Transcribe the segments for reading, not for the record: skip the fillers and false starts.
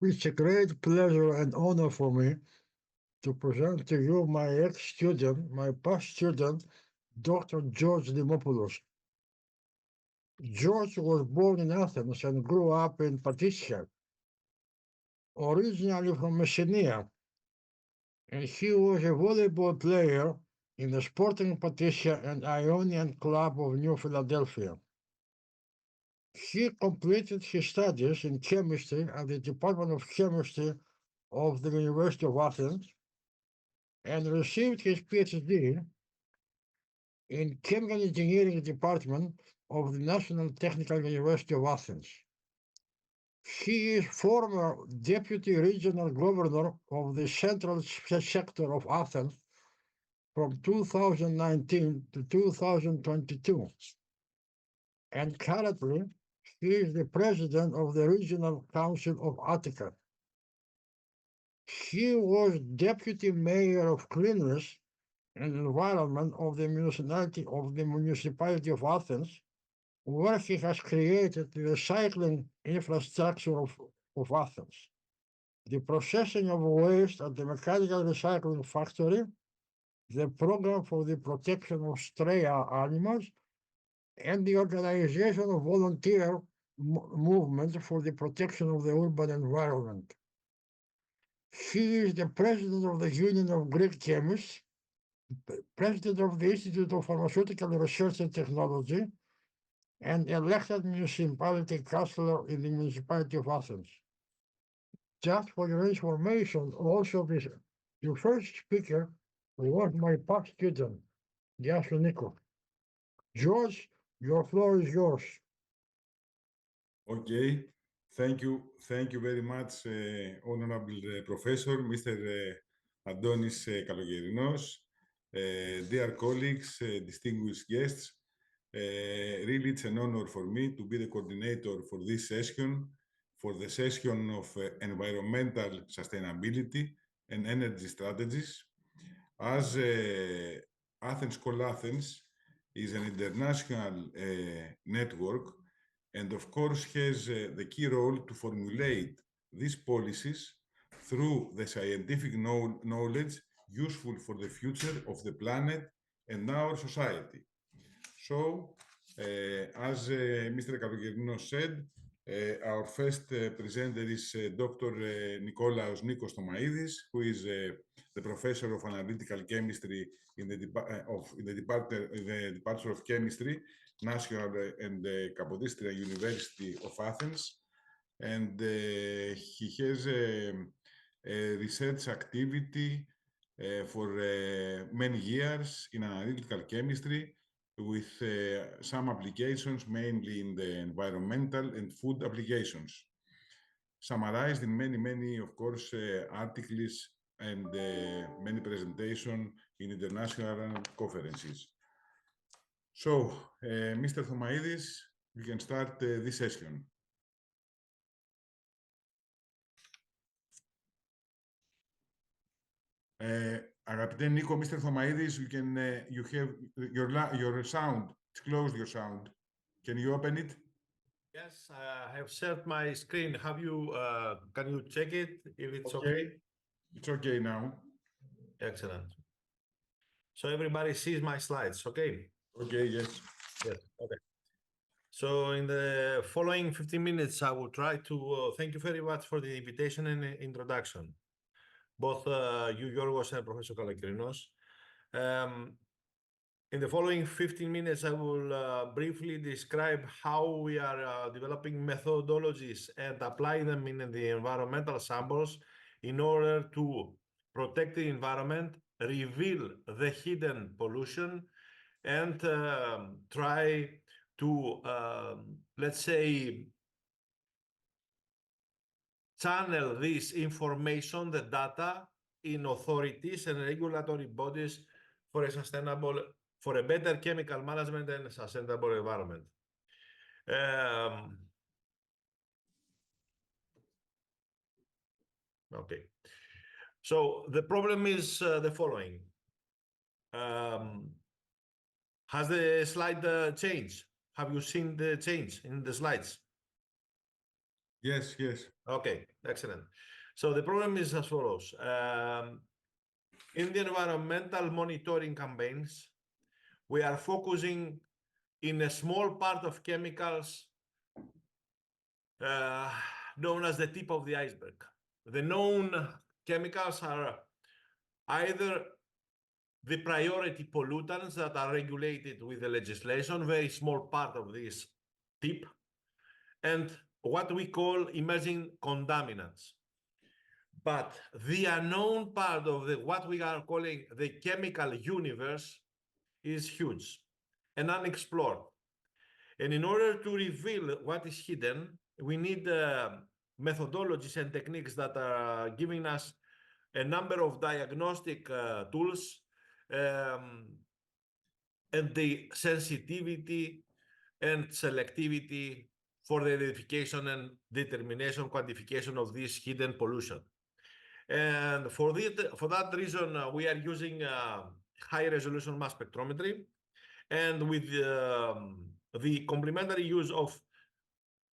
It's a great pleasure and honor for me to present to you my ex-student, my past student, Dr. George Dimopoulos. George was born in Athens and grew up in Patissia, originally from Messenia, and he was a volleyball player in the Sporting Patissia and Ionian Club of New Philadelphia. He completed his studies in chemistry at the Department of Chemistry of the University of Athens and received his PhD in Chemical Engineering Department of the National Technical University of Athens. He is former Deputy Regional Governor of the Central Sector of Athens from 2019 to 2022, and currently he is the President of the Regional Council of Attica. He was Deputy Mayor of Cleanliness and Environment of the Municipality of Athens, where he has created the recycling infrastructure of Athens, the processing of waste at the mechanical recycling factory, the program for the protection of stray animals, and the organization of volunteer movements for the protection of the urban environment. He is the president of the Union of Greek Chemists, president of the Institute of Pharmaceutical Research and Technology, and elected municipality councillor in the municipality of Athens. Just for your information, also the first speaker was my past student, Yasu Nico. George, your floor is yours. Okay, thank you very much, Honorable Professor, Mr. Adonis Kalogerinos, dear colleagues, distinguished guests. Really, it's an honor for me to be the coordinator for this session, for the session of environmental sustainability and energy strategies. As Athens Call Athens is an international network, and of course has the key role to formulate these policies through the scientific knowledge useful for the future of the planet and our society. So, as Mr. Kalogerinos said, our first presenter is Dr. Nikolaos Nikos Thomaidis, who is the professor of analytical chemistry in the, Department of Chemistry, National and Kapodistria University of Athens. And he has a research activity for many years in analytical chemistry, with some applications mainly in the environmental and food applications, summarized in many, of course, articles and many presentations in international conferences. So, Mr. Thomaidis, we can start this session. Αγαπητέ Νίκο, Mr. Thomaidis, you have your sound. It's closed, your sound. Can you open it? Yes, I have shared my screen. Can you check it if it's okay? It's okay now. Excellent. So everybody sees my slides, okay? Okay, yes. Yes, okay. So in the following 15 minutes, I will try to thank you very much for the invitation and introduction, both you, Yorgos, and Professor Kalogerinos. In the following 15 minutes, I will briefly describe how we are developing methodologies and applying them in the environmental samples in order to protect the environment, reveal the hidden pollution, and try to, let's say, channel this information, the data, in authorities and regulatory bodies for a better chemical management and sustainable environment. Okay. So the problem is the following. Has the slide changed? Have you seen the change in the slides? Yes, yes. Okay, excellent. So the problem is as follows. In the environmental monitoring campaigns, we are focusing in a small part of chemicals known as the tip of the iceberg. The known chemicals are either the priority pollutants that are regulated with the legislation, very small part of this tip, and what we call emerging contaminants. But the unknown part of what we are calling the chemical universe is huge and unexplored. And in order to reveal what is hidden, we need methodologies and techniques that are giving us a number of diagnostic tools and the sensitivity and selectivity for the identification and determination, quantification of this hidden pollution. And for that reason, we are using high-resolution mass spectrometry, and with the complementary use of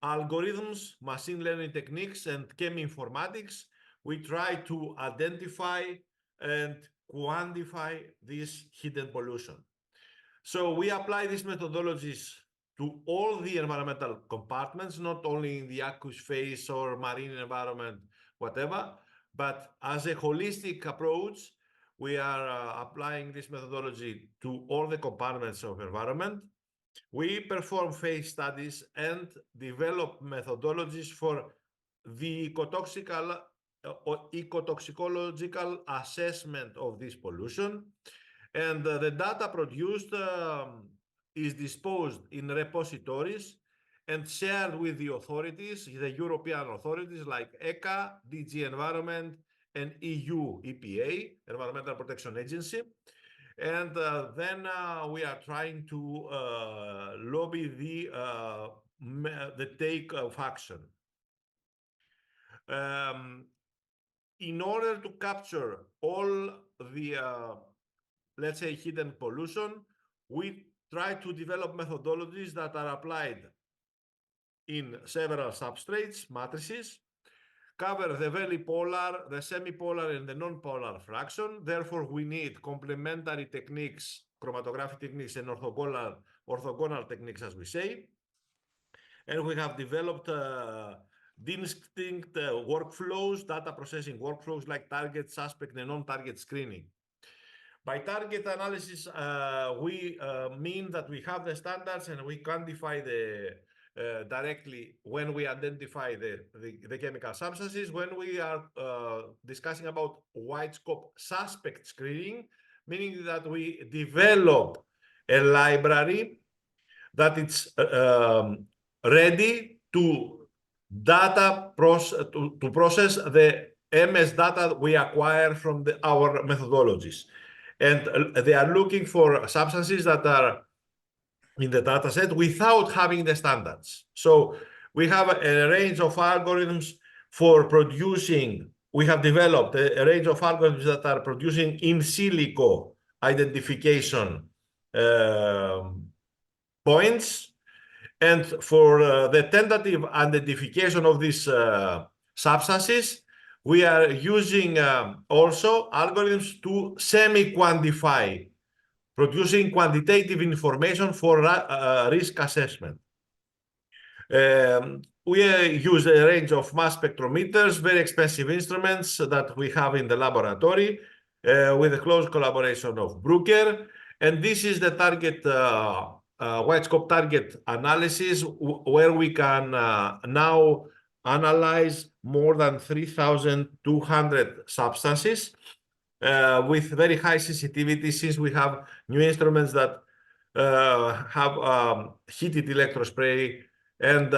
algorithms, machine learning techniques, and cheminformatics, we try to identify and quantify this hidden pollution. So we apply these methodologies to all the environmental compartments, not only in the aqueous phase or marine environment, whatever, but as a holistic approach, we are applying this methodology to all the compartments of environment. We perform phase studies and develop methodologies for the ecotoxicological assessment of this pollution. And the data produced is disposed in repositories and shared with the authorities, the European authorities like ECHA, DG Environment, and EU EPA, Environmental Protection Agency. And then we are trying to lobby the take of action. In order to capture all the, let's say, hidden pollution, we try to develop methodologies that are applied in several substrates, matrices, cover the very polar, the semi-polar, and the non-polar fraction. Therefore, we need complementary techniques, chromatographic techniques, and orthogonal techniques, as we say. And we have developed distinct workflows, data processing workflows like target, suspect, and non-target screening. By target analysis, we mean that we have the standards and we quantify directly when we identify the chemical substances. When we are discussing about wide scope suspect screening, meaning that we develop a library that it's ready to process the MS data we acquire from our methodologies. And they are looking for substances that are in the data set without having the standards. So we have a range of algorithms for producing. We have developed a range of algorithms that are producing in silico identification points. And for the tentative identification of these substances, we are using also algorithms to semi-quantify, producing quantitative information for risk assessment. We use a range of mass spectrometers, very expensive instruments that we have in the laboratory with the close collaboration of Bruker. And this is the target, wide scope target analysis, where we can now analyze more than 3,200 substances with very high sensitivity, since we have new instruments that have heated electrospray and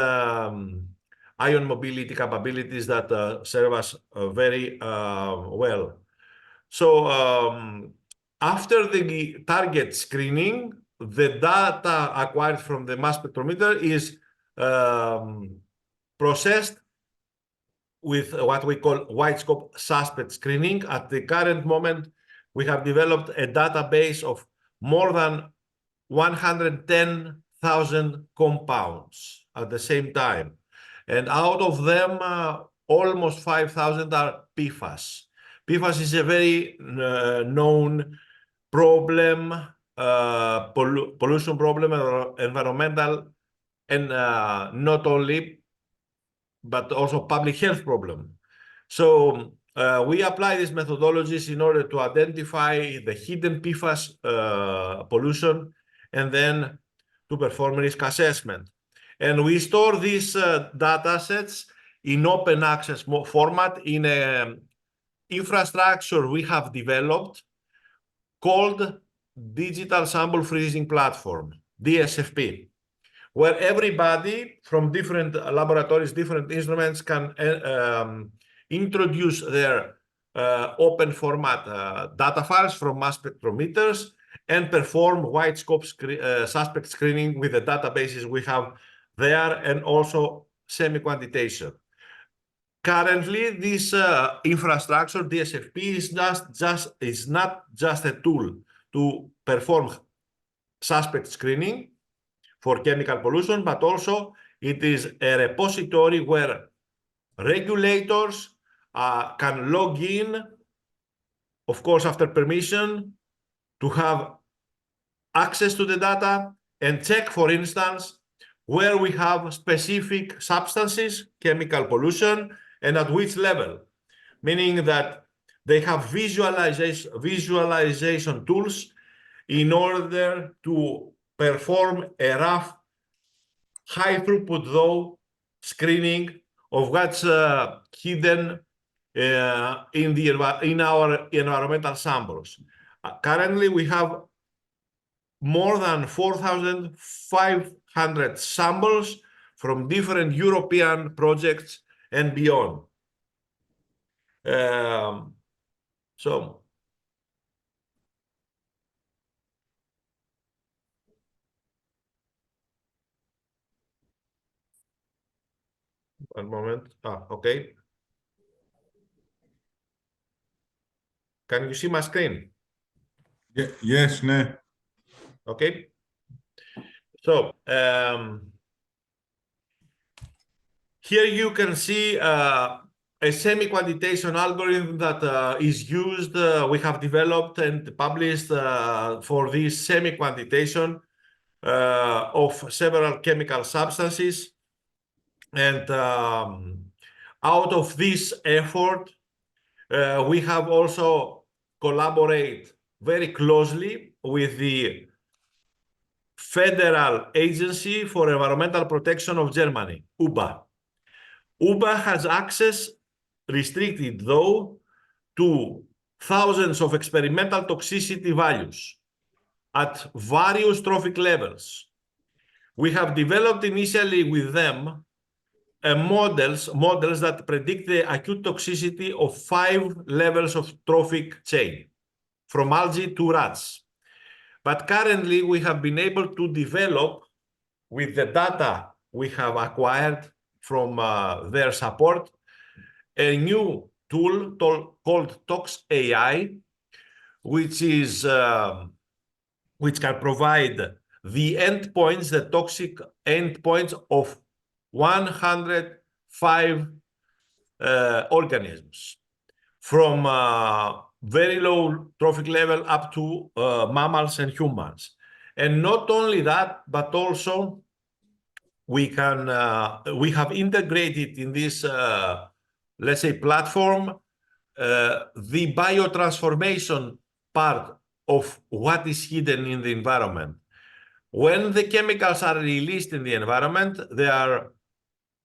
ion mobility capabilities that serve us very well. So after the target screening, the data acquired from the mass spectrometer is processed with what we call wide scope suspect screening. At the current moment, we have developed a database of more than 110,000 compounds at the same time. And out of them, almost 5,000 are PFAS. PFAS is a very known problem, pollution problem, environmental, and not only, but also public health problem. So we apply these methodologies in order to identify the hidden PFAS pollution and then to perform risk assessment. And we store these data sets in open access format in an infrastructure we have developed called Digital Sample Freezing Platform, DSFP, where everybody from different laboratories, different instruments can introduce their open format data files from mass spectrometers and perform wide scope suspect screening with the databases we have there and also semi-quantitation. Currently, this infrastructure, DSFP, is not just a tool to perform suspect screening for chemical pollution, but also it is a repository where regulators can log in, of course, after permission, to have access to the data and check, for instance, where we have specific substances, chemical pollution, and at which level, meaning that they have visualization tools in order to perform a rough, high throughput, though, screening of what's hidden in our environmental samples. Currently, we have more than 4,500 samples from different European projects and beyond. So one moment. Okay. Can you see my screen? Yes, ναι. Okay. So here you can see a semi-quantitation algorithm that is used. We have developed and published for this semi-quantitation of several chemical substances. And out of this effort, we have also collaborated very closely with the Federal Agency for Environmental Protection of Germany, UBA. UBA has access, restricted though, to thousands of experimental toxicity values at various trophic levels. We have developed initially with them models that predict the acute toxicity of 5 levels of trophic chain, from algae to rats. But currently, we have been able to develop, with the data we have acquired from their support, a new tool called ToxAI, which can provide the endpoints, the toxic endpoints of 105 organisms, from very low trophic level up to mammals and humans. And not only that, but also we have integrated in this, let's say, platform, the biotransformation part of what is hidden in the environment. When the chemicals are released in the environment, they are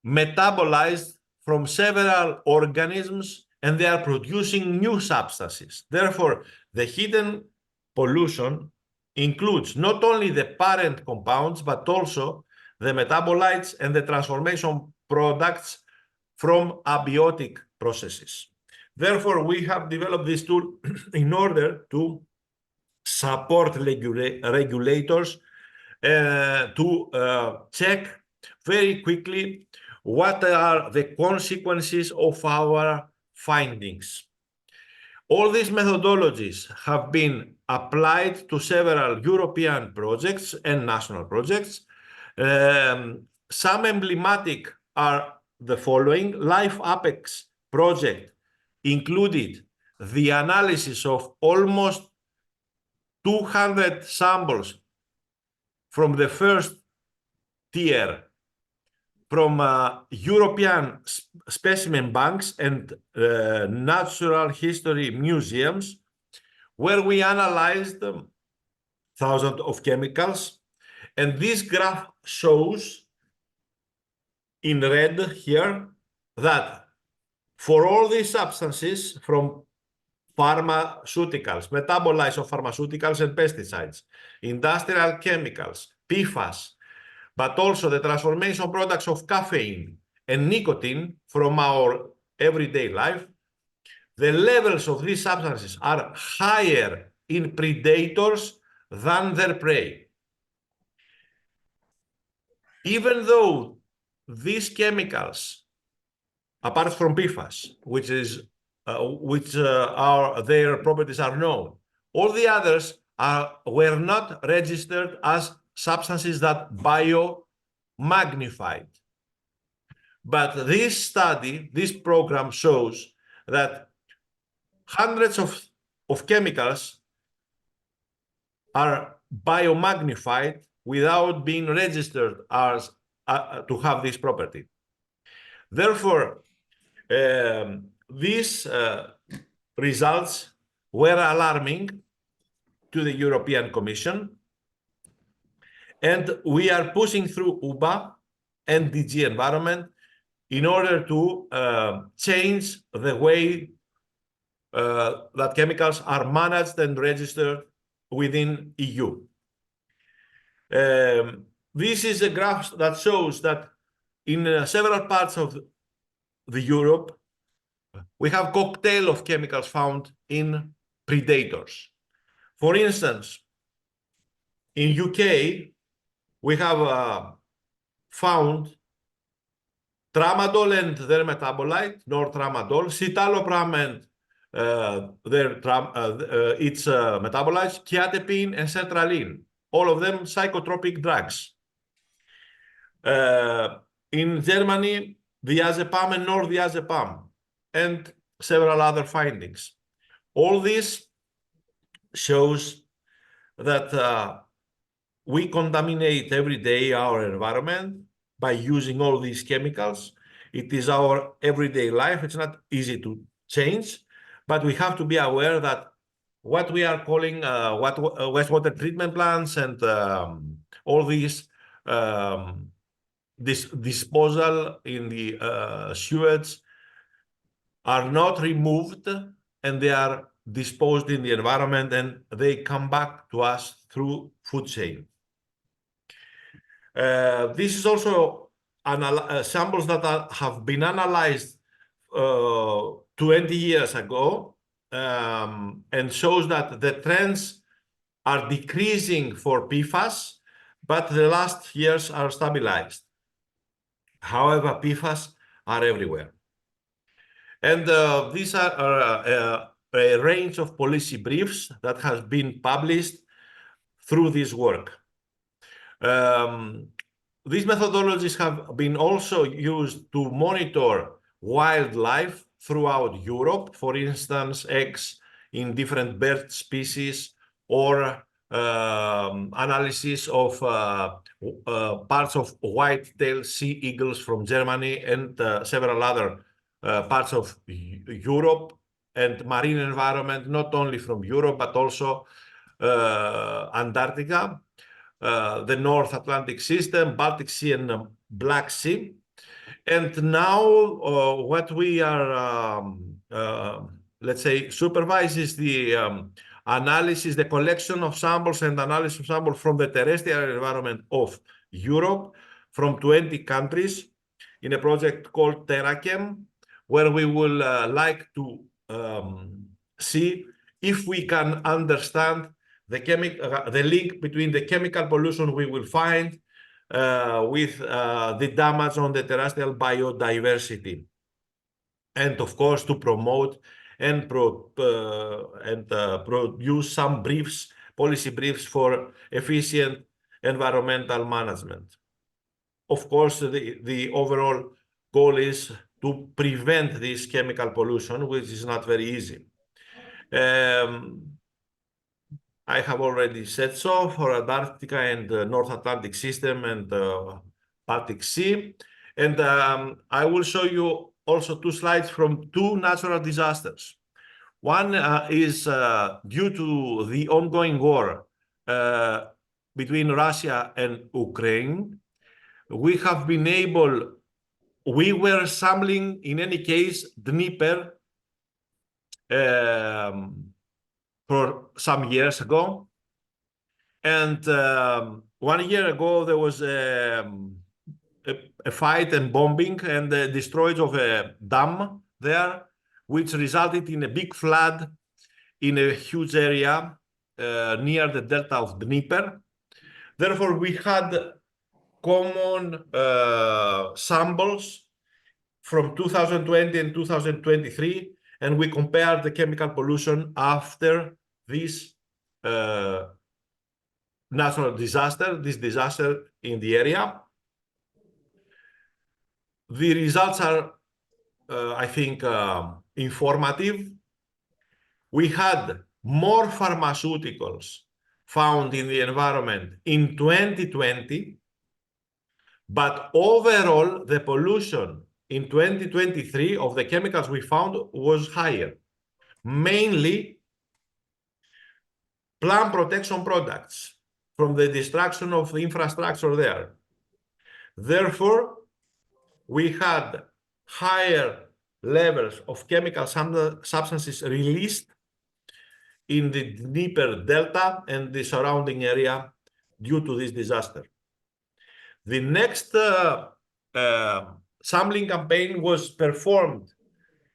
metabolized from several organisms and they are producing new substances. Therefore, the hidden pollution includes not only the parent compounds, but also the metabolites and the transformation products from abiotic processes. Therefore, we have developed this tool in order to support regulators to check very quickly what are the consequences of our findings. All these methodologies have been applied to several European projects and national projects. Some emblematic are the following. Life Apex project included the analysis of almost 200 samples from the first tier from European specimen banks and natural history museums, where we analyzed thousands of chemicals. And this graph shows in red here that for all these substances from pharmaceuticals, metabolites of pharmaceuticals and pesticides, industrial chemicals, PFAS, but also the transformation products of caffeine and nicotine from our everyday life, the levels of these substances are higher in predators than their prey. Even though these chemicals, apart from PFAS, which their properties are known, all the others were not registered as substances that biomagnified. But this study, this program shows that hundreds of chemicals are biomagnified without being registered as to have this property. Therefore, these results were alarming to the European Commission, and we are pushing through UBA and DG Environment in order to change the way that chemicals are managed and registered within EU. This is a graph that shows that in several parts of the Europe, we have a cocktail of chemicals found in predators. For instance, in UK, we have found tramadol and their metabolite, nortramadol, citalopram and its metabolites, kiatepine and sertraline, all of them psychotropic drugs. In Germany, diazepam and nordiazepam, and several other findings. All this shows that we contaminate every day our environment by using all these chemicals. It is our everyday life. It's not easy to change, but we have to be aware that what we are calling wastewater treatment plants and all these this disposal in the sewage are not removed, and they are disposed in the environment, and they come back to us through food chain. This is also samples that have been analyzed 20 years ago, and shows that the trends are decreasing for PFAS, but the last years are stabilized. However, PFAS are everywhere. And these are a range of policy briefs that has been published through this work. These methodologies have been also used to monitor wildlife throughout Europe, for instance, eggs in different bird species, or analysis of parts of white-tailed sea eagles from Germany and several other parts of Europe, and marine environment, not only from Europe, but also Antarctica, the North Atlantic system, Baltic Sea, and Black Sea. And now what we are, let's say, supervises the analysis, the collection of samples and analysis of samples from the terrestrial environment of Europe, from 20 countries, in a project called TerraChem, where we will like to see if we can understand the link between the chemical pollution we will find with the damage on the terrestrial biodiversity, and of course to promote and produce some briefs, policy briefs for efficient environmental management. Of course, the overall goal is to prevent this chemical pollution, which is not very easy. I have already said so for Antarctica and the North Atlantic system and Baltic Sea. And I will show you also two slides from two natural disasters. One is due to the ongoing war between Russia and Ukraine. We were sampling, in any case, Dnieper for some years ago. And 1 year ago, there was a fight and bombing and the destroying of a dam there, which resulted in a big flood in a huge area near the delta of Dnieper. Therefore, we had common samples from 2020 and 2023, and we compared the chemical pollution after this natural disaster, this disaster in the area. The results are, I think, informative. We had more pharmaceuticals found in the environment in 2020, but overall, the pollution in 2023 of the chemicals we found was higher, mainly plant protection products from the destruction of the infrastructure there. Therefore, we had higher levels of chemical substances released in the Dnieper Delta and the surrounding area due to this disaster. The next sampling campaign was performed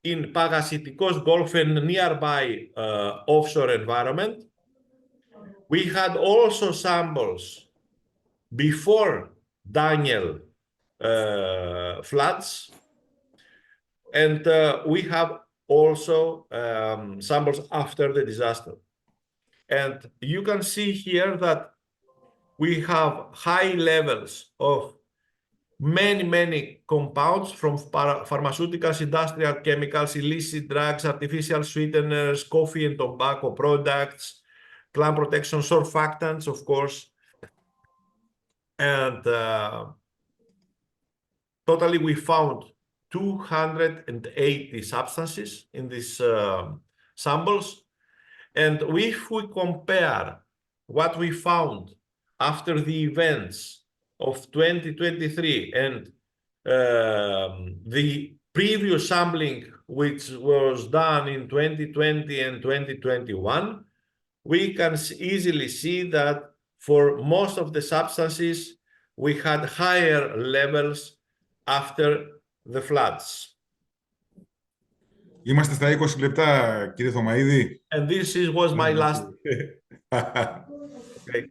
in Pagasytikos Gulf and nearby offshore environment. We had also samples before Daniel floods, and we have also samples after the disaster. And you can see here that we have high levels of many compounds from pharmaceuticals, industrial chemicals, illicit drugs, artificial sweeteners, coffee and tobacco products, plant protection surfactants, of course. And totally we found 280 substances in these samples. And if we compare what we found after the events of 2023 and the previous sampling, which was done in 2020 and 2021, we can easily see that for most of the substances, we had higher levels after the floods. Είμαστε στα 20 λεπτά, κύριε Θωμαΐδη. And this was my last. Okay.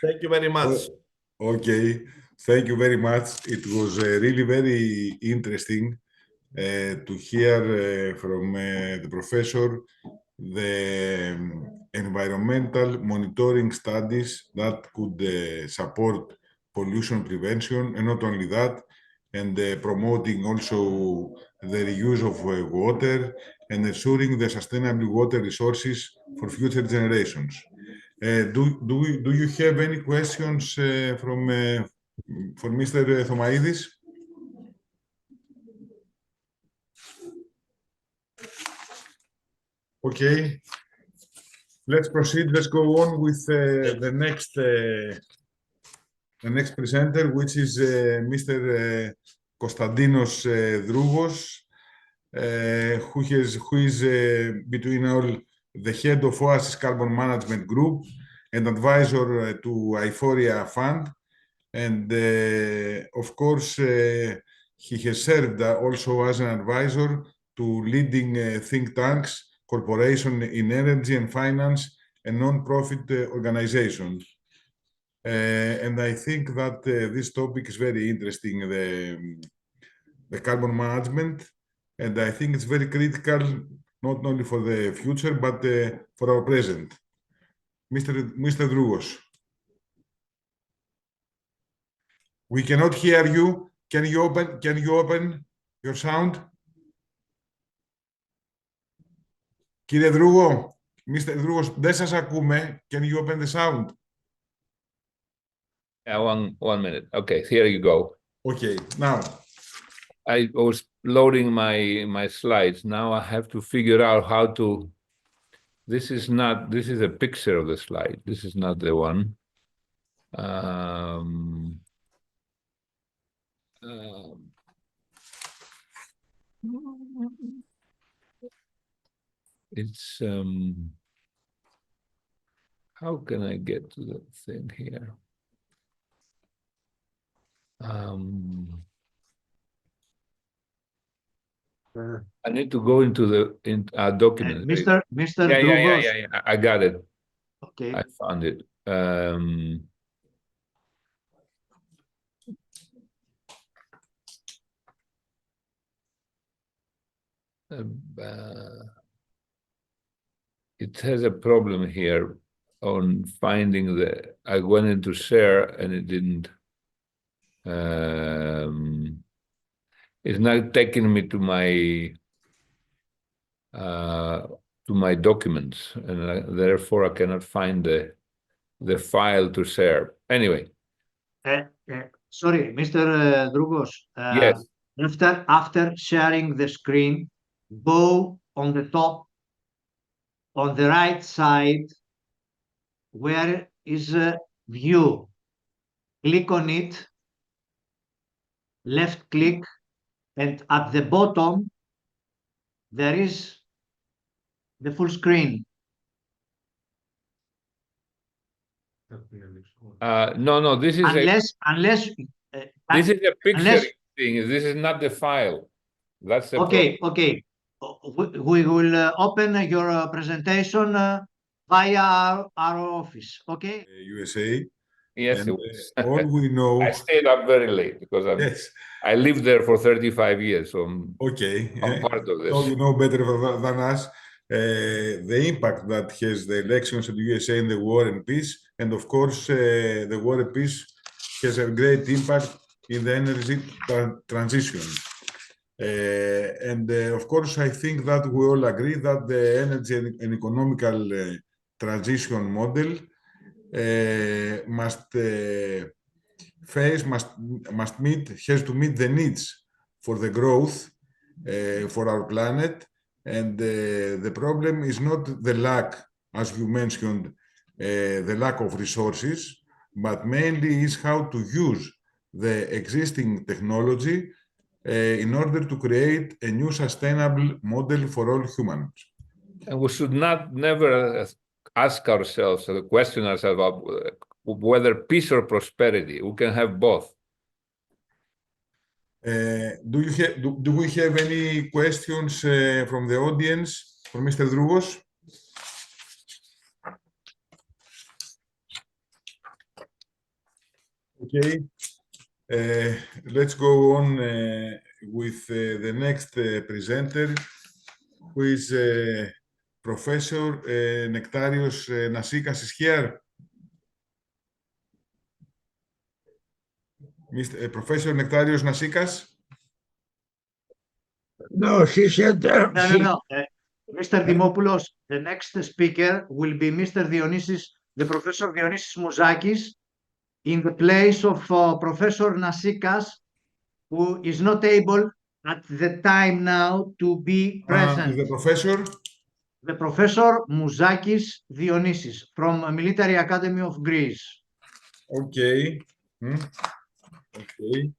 Thank you very much. Okay, thank you very much. It was really very interesting to hear from the professor the environmental monitoring studies that could support pollution prevention, and not only that, and promoting also the reuse of water and ensuring the sustainable water resources for future generations. Do you have any questions for Mr. Thomaidis? Okay, let's proceed. Let's go on with the next presenter, which is Mr. Konstantinos Drougos, who is between all the head of Oasis Carbon Management Group and advisor to Euphoria Fund. And of course, he has served also as an advisor to leading think tanks, corporations in energy and finance, and non-profit organizations. And I think that this topic is very interesting, the carbon management. And I think it's very critical, not only for the future, but for our present. Mr. Drougos. We cannot hear you. can you open your sound? Κύριε Δρούγο, Mr. Δρούγος, δεν σας ακούμε. Can you open the sound? Yeah, one minute. Okay, here you go. Okay, now. I was loading my slides. Now I have to figure out how to. This is a picture of the slide. This is not the one. It's how can I get to the thing here? I need to go into the document. Mr. Drugos. Yeah. I got it. Okay. I found it. It has a problem here on finding I went into share and it didn't. It's not taking me to my documents, and therefore I cannot find the file to share. Anyway. Sorry, Mr. Drugos. Yes. After sharing the screen, go on the top, on the right side, where is view. Click on it, left click, and at the bottom, there is the full screen. No, this is unless this is a picture thing. This is not the file. That's the okay. We will open your presentation via our office. Okay. USA. Yes, and, all we know. I stayed up very late because I lived there for 35 years. So I'm part of this. So you know better than us the impact that has the elections in the USA in the war and peace. And of course, the war and peace has a great impact in the energy transition. And of course, I think that we all agree that the energy and economical transition model has to meet the needs for the growth for our planet. And the problem is not the lack, as you mentioned, the lack of resources, but mainly is how to use the existing technology in order to create a new sustainable model for all humans. And we should never ask ourselves, or question ourselves about whether peace or prosperity. We can have both. Do we have any questions from the audience for Mr. Drugos? Okay, let's go on with the next presenter, who is Professor Nektarios Nassikas is here. Professor Nektarios Nassikas? No, she said... No. Mr. Dimopoulos, the next speaker will be Mr. Dionysis, the Professor Dionysis Mouzakis, in the place of Professor Nassikas, who is not able at the time now to be present. The professor? The Professor Mouzakis Dionysis from Military Academy of Greece. Okay. Okay.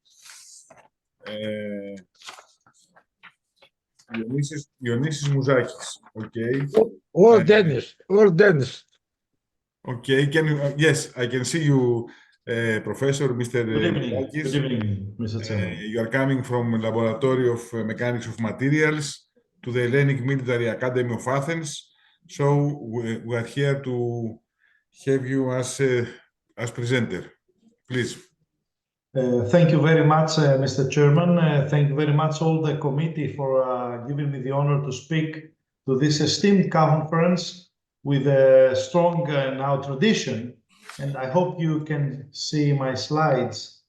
Dionysis Mouzakis. Okay. Or Dennis. Okay. Can you? Yes, I can see you, Professor Mr. Mouzakis. Good evening, Mr. Chairman. You are coming from Laboratory of Mechanics of Materials to the Hellenic Military Academy of Athens. So we are here to have you as presenter. Please. Thank you very much, Mr. Chairman. Thank you very much all the committee for giving me the honor to speak to this esteemed conference with a strong now tradition. And I hope you can see my slides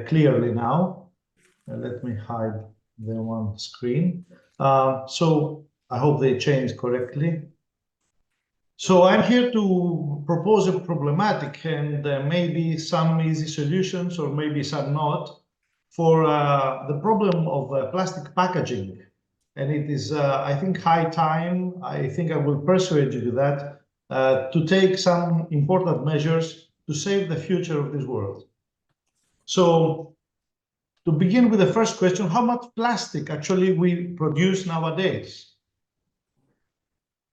clearly now. let me hide the one screen. So I hope they changed correctly. So I'm here to propose a problematic and maybe some easy solutions or maybe some not for the problem of plastic packaging. And it is, I think, high time, I think I will persuade you to that, to take some important measures to save the future of this world. So to begin with the first question, how much plastic actually we produce nowadays?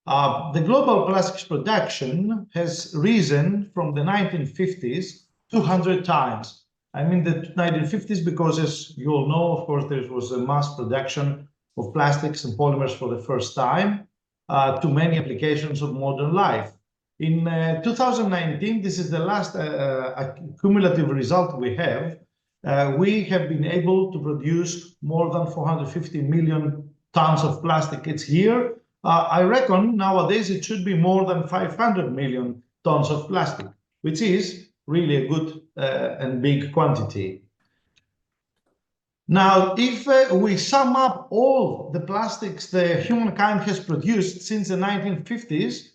The global plastics production has risen from the 1950s 200 times. I mean the 1950s because, as you all know, of course, there was a mass production of plastics and polymers for the first time to many applications of modern life. In 2019, this is the last cumulative result we have been able to produce more than 450 million tons of plastic each year. I reckon nowadays it should be more than 500 million tons of plastic, which is really a good and big quantity. Now, if we sum up all the plastics that humankind has produced since the 1950s,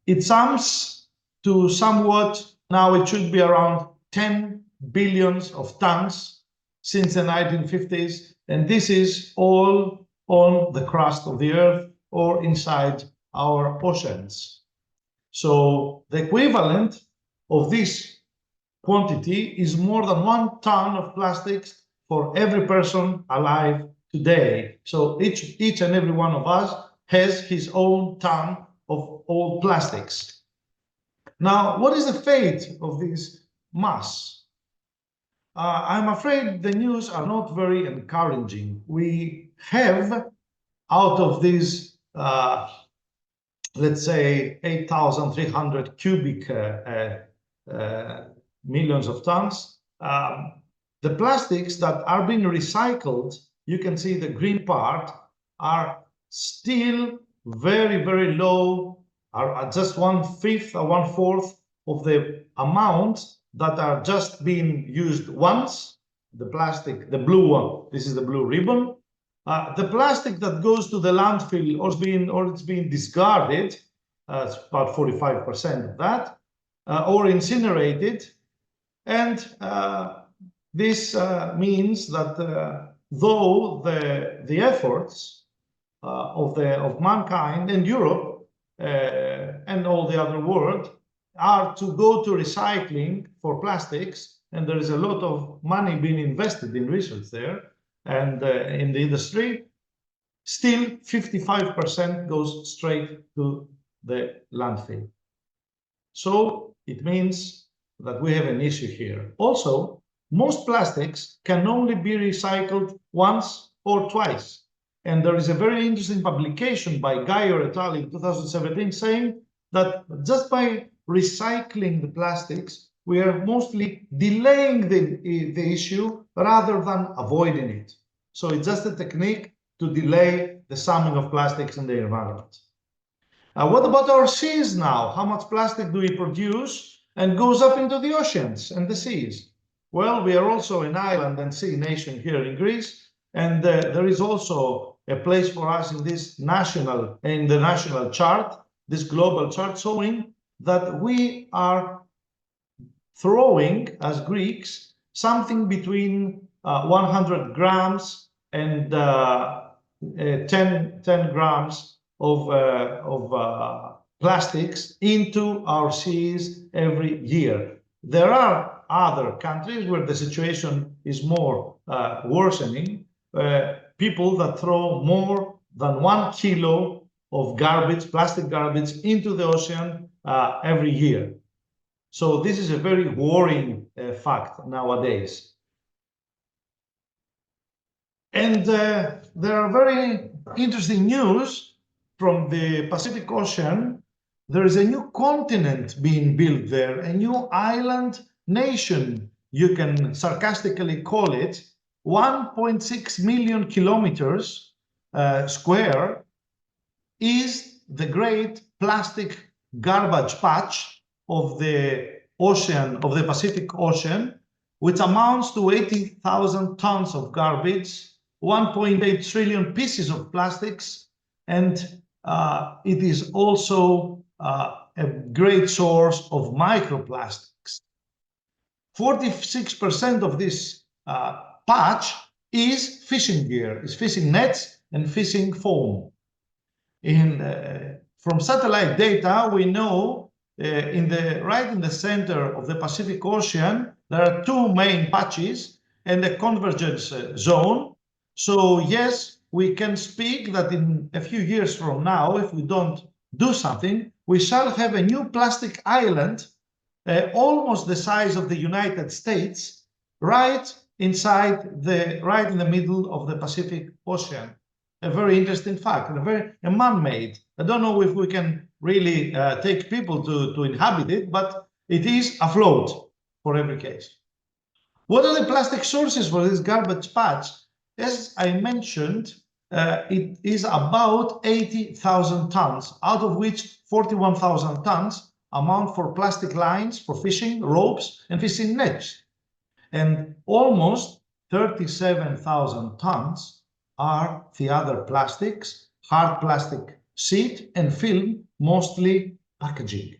it sums to somewhat, now it should be around 10 billions of tons since the 1950s, and this is all on the crust of the earth or inside our oceans. So the equivalent of this quantity is more than 1 ton of plastics for every person alive today. So each and every one of us has his own ton of all plastics. Now, what is the fate of this mass? I'm afraid the news are not very encouraging. We have, out of these, let's say, 8,300 cubic millions of tons, the plastics that are being recycled, you can see the green part, are still very, very low, are just 1/5 or 1/4 of the amount that are just being used once. The plastic, the blue one, this is the blue ribbon. The plastic that goes to the landfill or it's being discarded, it's about 45% of that, or incinerated. And this means that though the efforts of mankind and Europe and all the other world are to go to recycling for plastics, and there is a lot of money being invested in research there and in the industry, still 55% goes straight to the landfill. So it means that we have an issue here. Also, most plastics can only be recycled once or twice. And there is a very interesting publication by Gaio et al. In 2017 saying that just by recycling the plastics, we are mostly delaying the issue rather than avoiding it. So it's just a technique to delay the summing of plastics in the environment. What about our seas now? How much plastic do we produce and goes up into the oceans and the seas? Well, we are also an island and sea nation here in Greece, and there is also a place for us in this national chart, this global chart, showing that we are throwing, as Greeks, something between 100 grams and 10 grams of plastics into our seas every year. There are other countries where the situation is more worsening, people that throw more than 1 kilo of garbage, plastic garbage, into the ocean every year. So this is a very worrying fact nowadays. And there are very interesting news from the Pacific Ocean. There is a new continent being built there, a new island nation, you can sarcastically call it, 1.6 million kilometers square is the great plastic garbage patch of the ocean, of the Pacific Ocean. which amounts to 80,000 tons of garbage, 1.8 trillion pieces of plastics, and it is also a great source of microplastics. 46% of this patch is fishing gear, is fishing nets and fishing foam. From satellite data, we know right in the center of the Pacific Ocean, there are two main patches and a convergence zone. So yes, we can speak that in a few years from now, if we don't do something, we shall have a new plastic island, almost the size of the United States, right in the middle of the Pacific Ocean. A very interesting fact, a man-made. I don't know if we can really take people to inhabit it, but it is afloat for every case. What are the plastic sources for this garbage patch? As I mentioned, it is about 80,000 tons, out of which 41,000 tons amount for plastic lines for fishing, ropes, and fishing nets. And almost 37,000 tons are the other plastics, hard plastic sheet and film, mostly packaging.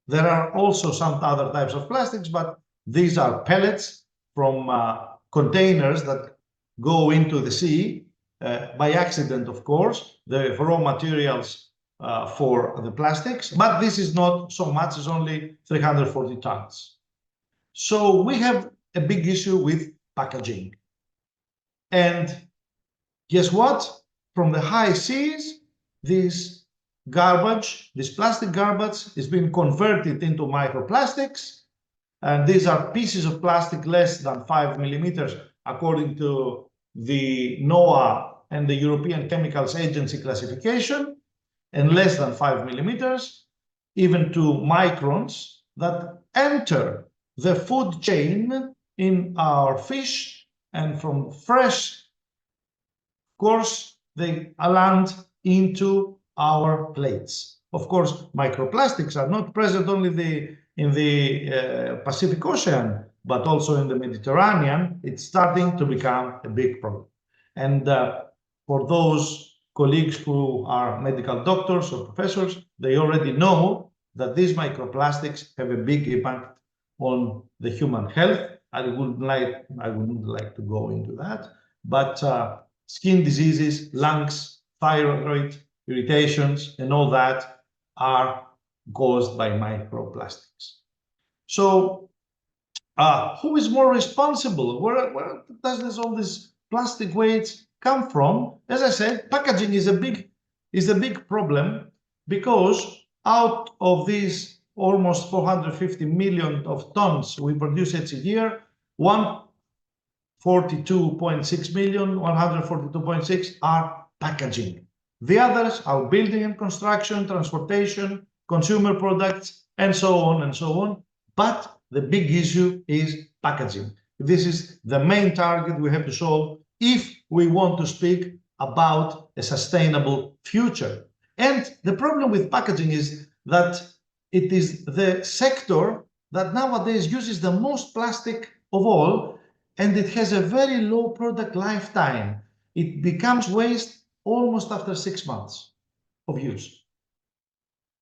There are also some other types of plastics, but these are pellets from containers that go into the sea by accident, of course, the raw materials for the plastics, but this is not so much, it's only 340 tons. So we have a big issue with packaging. And guess what? From the high seas, this garbage, this plastic garbage is being converted into microplastics. And these are pieces of plastic less than 5 millimeters, according to the NOAA and the European Chemicals Agency classification, and less than 5 millimeters, even to microns that enter the food chain in our fish, and from fresh, of course, they land into our plates. Of course, microplastics are not present only in the Pacific Ocean, but also in the Mediterranean. It's starting to become a big problem. And for those colleagues who are medical doctors or professors, they already know that these microplastics have a big impact on the human health. I wouldn't like to go into that, but skin diseases, lungs, thyroid irritations, and all that are caused by microplastics. So who is more responsible? Where does all this plastic waste come from? As I said, packaging is a big problem, because out of these almost 450 million of tons we produce each year, 142.6 million, 142.6 are packaging. The others are building and construction, transportation, consumer products, and so on and so on. But the big issue is packaging. This is the main target we have to solve if we want to speak about a sustainable future. And the problem with packaging is that it is the sector that nowadays uses the most plastic of all, and it has a very low product lifetime. It becomes waste almost after 6 months of use.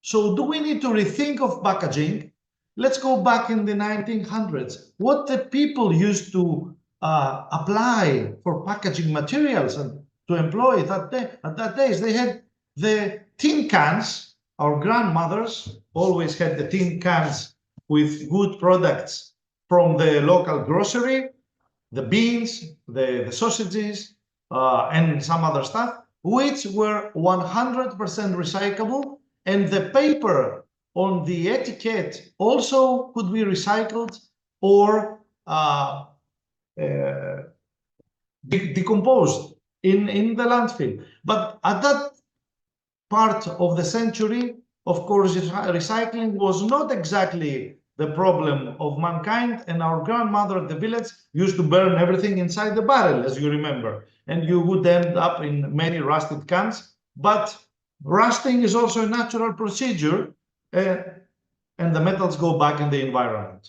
So do we need to rethink of packaging? Let's go back in the 1900s. What the people used to apply for packaging materials and to employ at that days, they had the tin cans. Our grandmothers always had the tin cans with good products from the local grocery, the beans, the sausages, and some other stuff, which were 100% recyclable, and the paper on the etiquette also could be recycled or decomposed in the landfill. But at that part of the century, of course, recycling was not exactly the problem of mankind, and our grandmother at the village used to burn everything inside the barrel, as you remember, and you would end up in many rusted cans. But rusting is also a natural procedure, and the metals go back in the environment.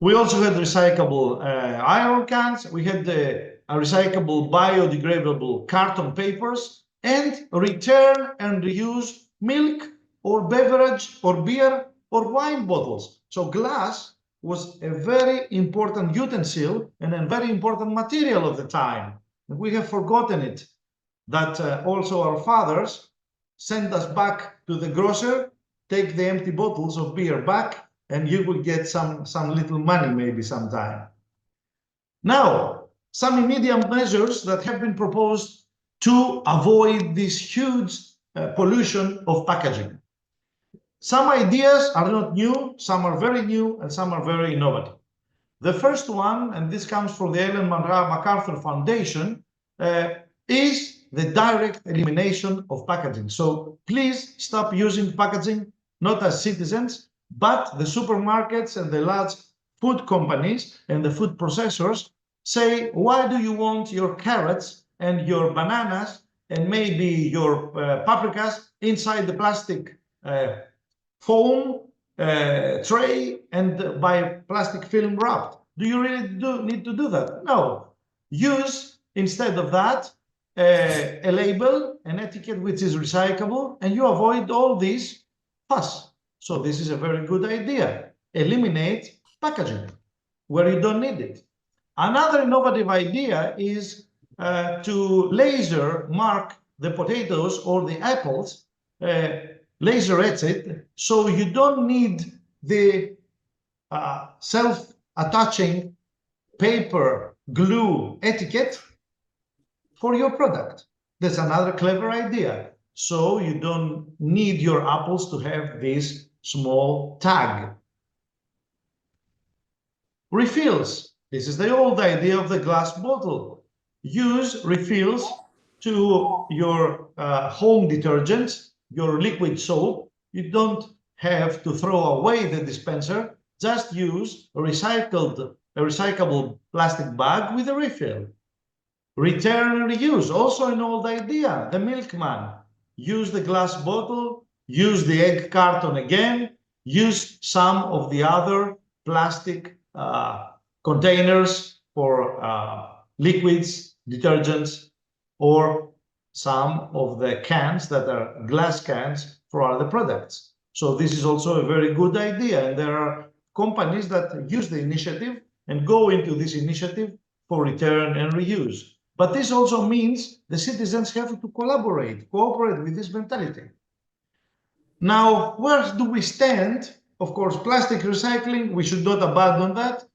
We also had recyclable iron cans. We had the recyclable biodegradable carton papers and return and reuse milk or beverage or beer or wine bottles. So glass was a very important utensil and a very important material of the time. We have forgotten it, that also our fathers sent us back to the grocer, take the empty bottles of beer back, and you will get some little money maybe sometime. Now, some immediate measures that have been proposed to avoid this huge pollution of packaging. Some ideas are not new, some are very new, and some are very innovative. The first one, and this comes from the Ellen MacArthur Foundation, is the direct elimination of packaging. So please stop using packaging, not as citizens, but the supermarkets and the large food companies and the food processors say, why do you want your carrots and your bananas and maybe your paprikas inside the plastic foam tray and by plastic film wrapped? Do you really need to do that? No. Use, instead of that, a label, an etiquette which is recyclable, and you avoid all this fuss. So this is a very good idea. Eliminate packaging where you don't need it. Another innovative idea is to laser mark the potatoes or the apples, laser etch it, so you don't need the self-attaching paper glue etiquette for your product. That's another clever idea. So you don't need your apples to have this small tag. Refills. This is the old idea of the glass bottle. Use refills to your home detergents, your liquid soap. You don't have to throw away the dispenser. Just use a recyclable plastic bag with a refill. Return and reuse, also an old idea. The milkman. Use the glass bottle, use the egg carton again, use some of the other plastic containers for liquids, detergents, or some of the cans that are glass cans for other products. So this is also a very good idea. And there are companies that use the initiative and go into this initiative for return and reuse. But this also means the citizens have to cooperate with this mentality. Now, where do we stand? Of course, plastic recycling, we should not abandon that,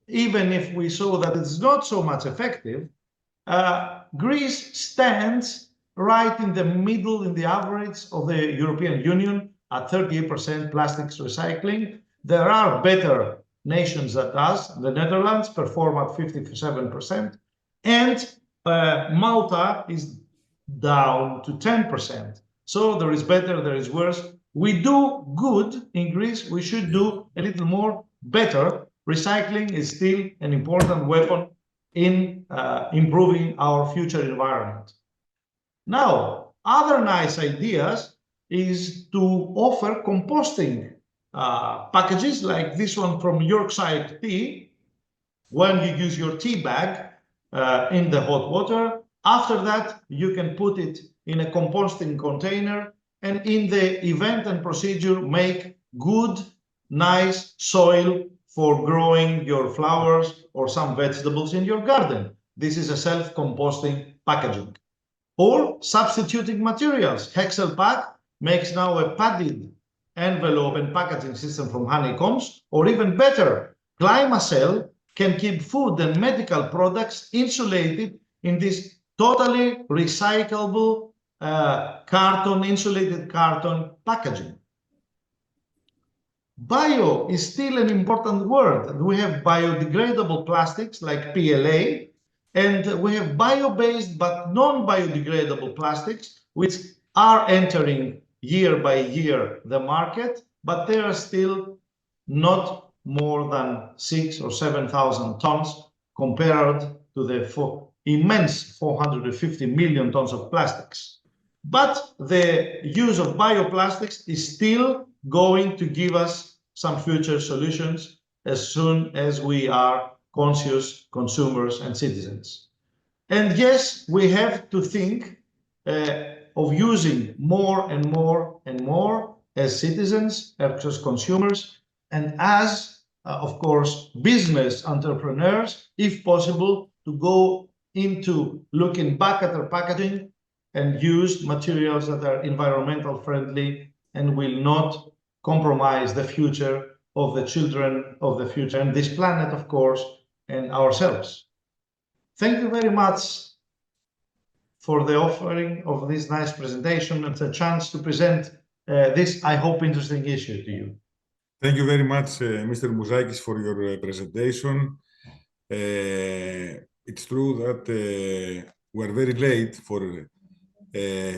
even if we saw that it's not so much effective. Greece stands right in the middle, in the average of the European Union at 38% plastics recycling. There are better nations than us. The Netherlands perform at 57%, and Malta is down to 10%. So there is better, there is worse. We do good in Greece. We should do a little more better. Recycling is still an important weapon in improving our future environment. Now, other nice ideas is to offer composting packages like this one from Yorkshire Tea. When you use your tea bag in the hot water, after that, you can put it in a composting container and in the event and procedure, make good, nice soil for growing your flowers or some vegetables in your garden. This is a self-composting packaging. Or substituting materials. Hexel Pack makes now a padded envelope and packaging system from honeycombs, or even better, Climacell can keep food and medical products insulated in this totally recyclable insulated carton packaging. Bio is still an important word. We have biodegradable plastics like PLA, and we have bio-based but non-biodegradable plastics, which are entering year by year the market, but they are still not more than 6,000 or 7,000 tons compared to the immense 450 million tons of plastics. But the use of bioplastics is still going to give us some future solutions as soon as we are conscious consumers and citizens. And yes, we have to think of using more and more and more as citizens, as consumers, and as, of course, business entrepreneurs, if possible, to go into looking back at our packaging and use materials that are environmental friendly and will not compromise the future of the children of the future and this planet, of course, and ourselves. Thank you very much for the offering of this nice presentation and the chance to present this, I hope, interesting issue to you. Thank you very much, Mr. Mouzakis, for your presentation. It's true that we're very late for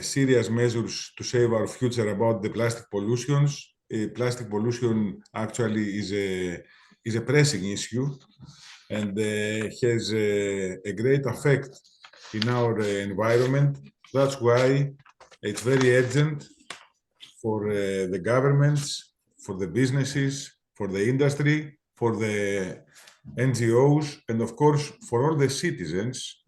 serious measures to save our future about the plastic pollutions. Plastic pollution actually is a pressing issue and has a great effect in our environment. That's why it's very urgent for the governments, for the businesses, for the industry, for the NGOs, and of course, for all the citizens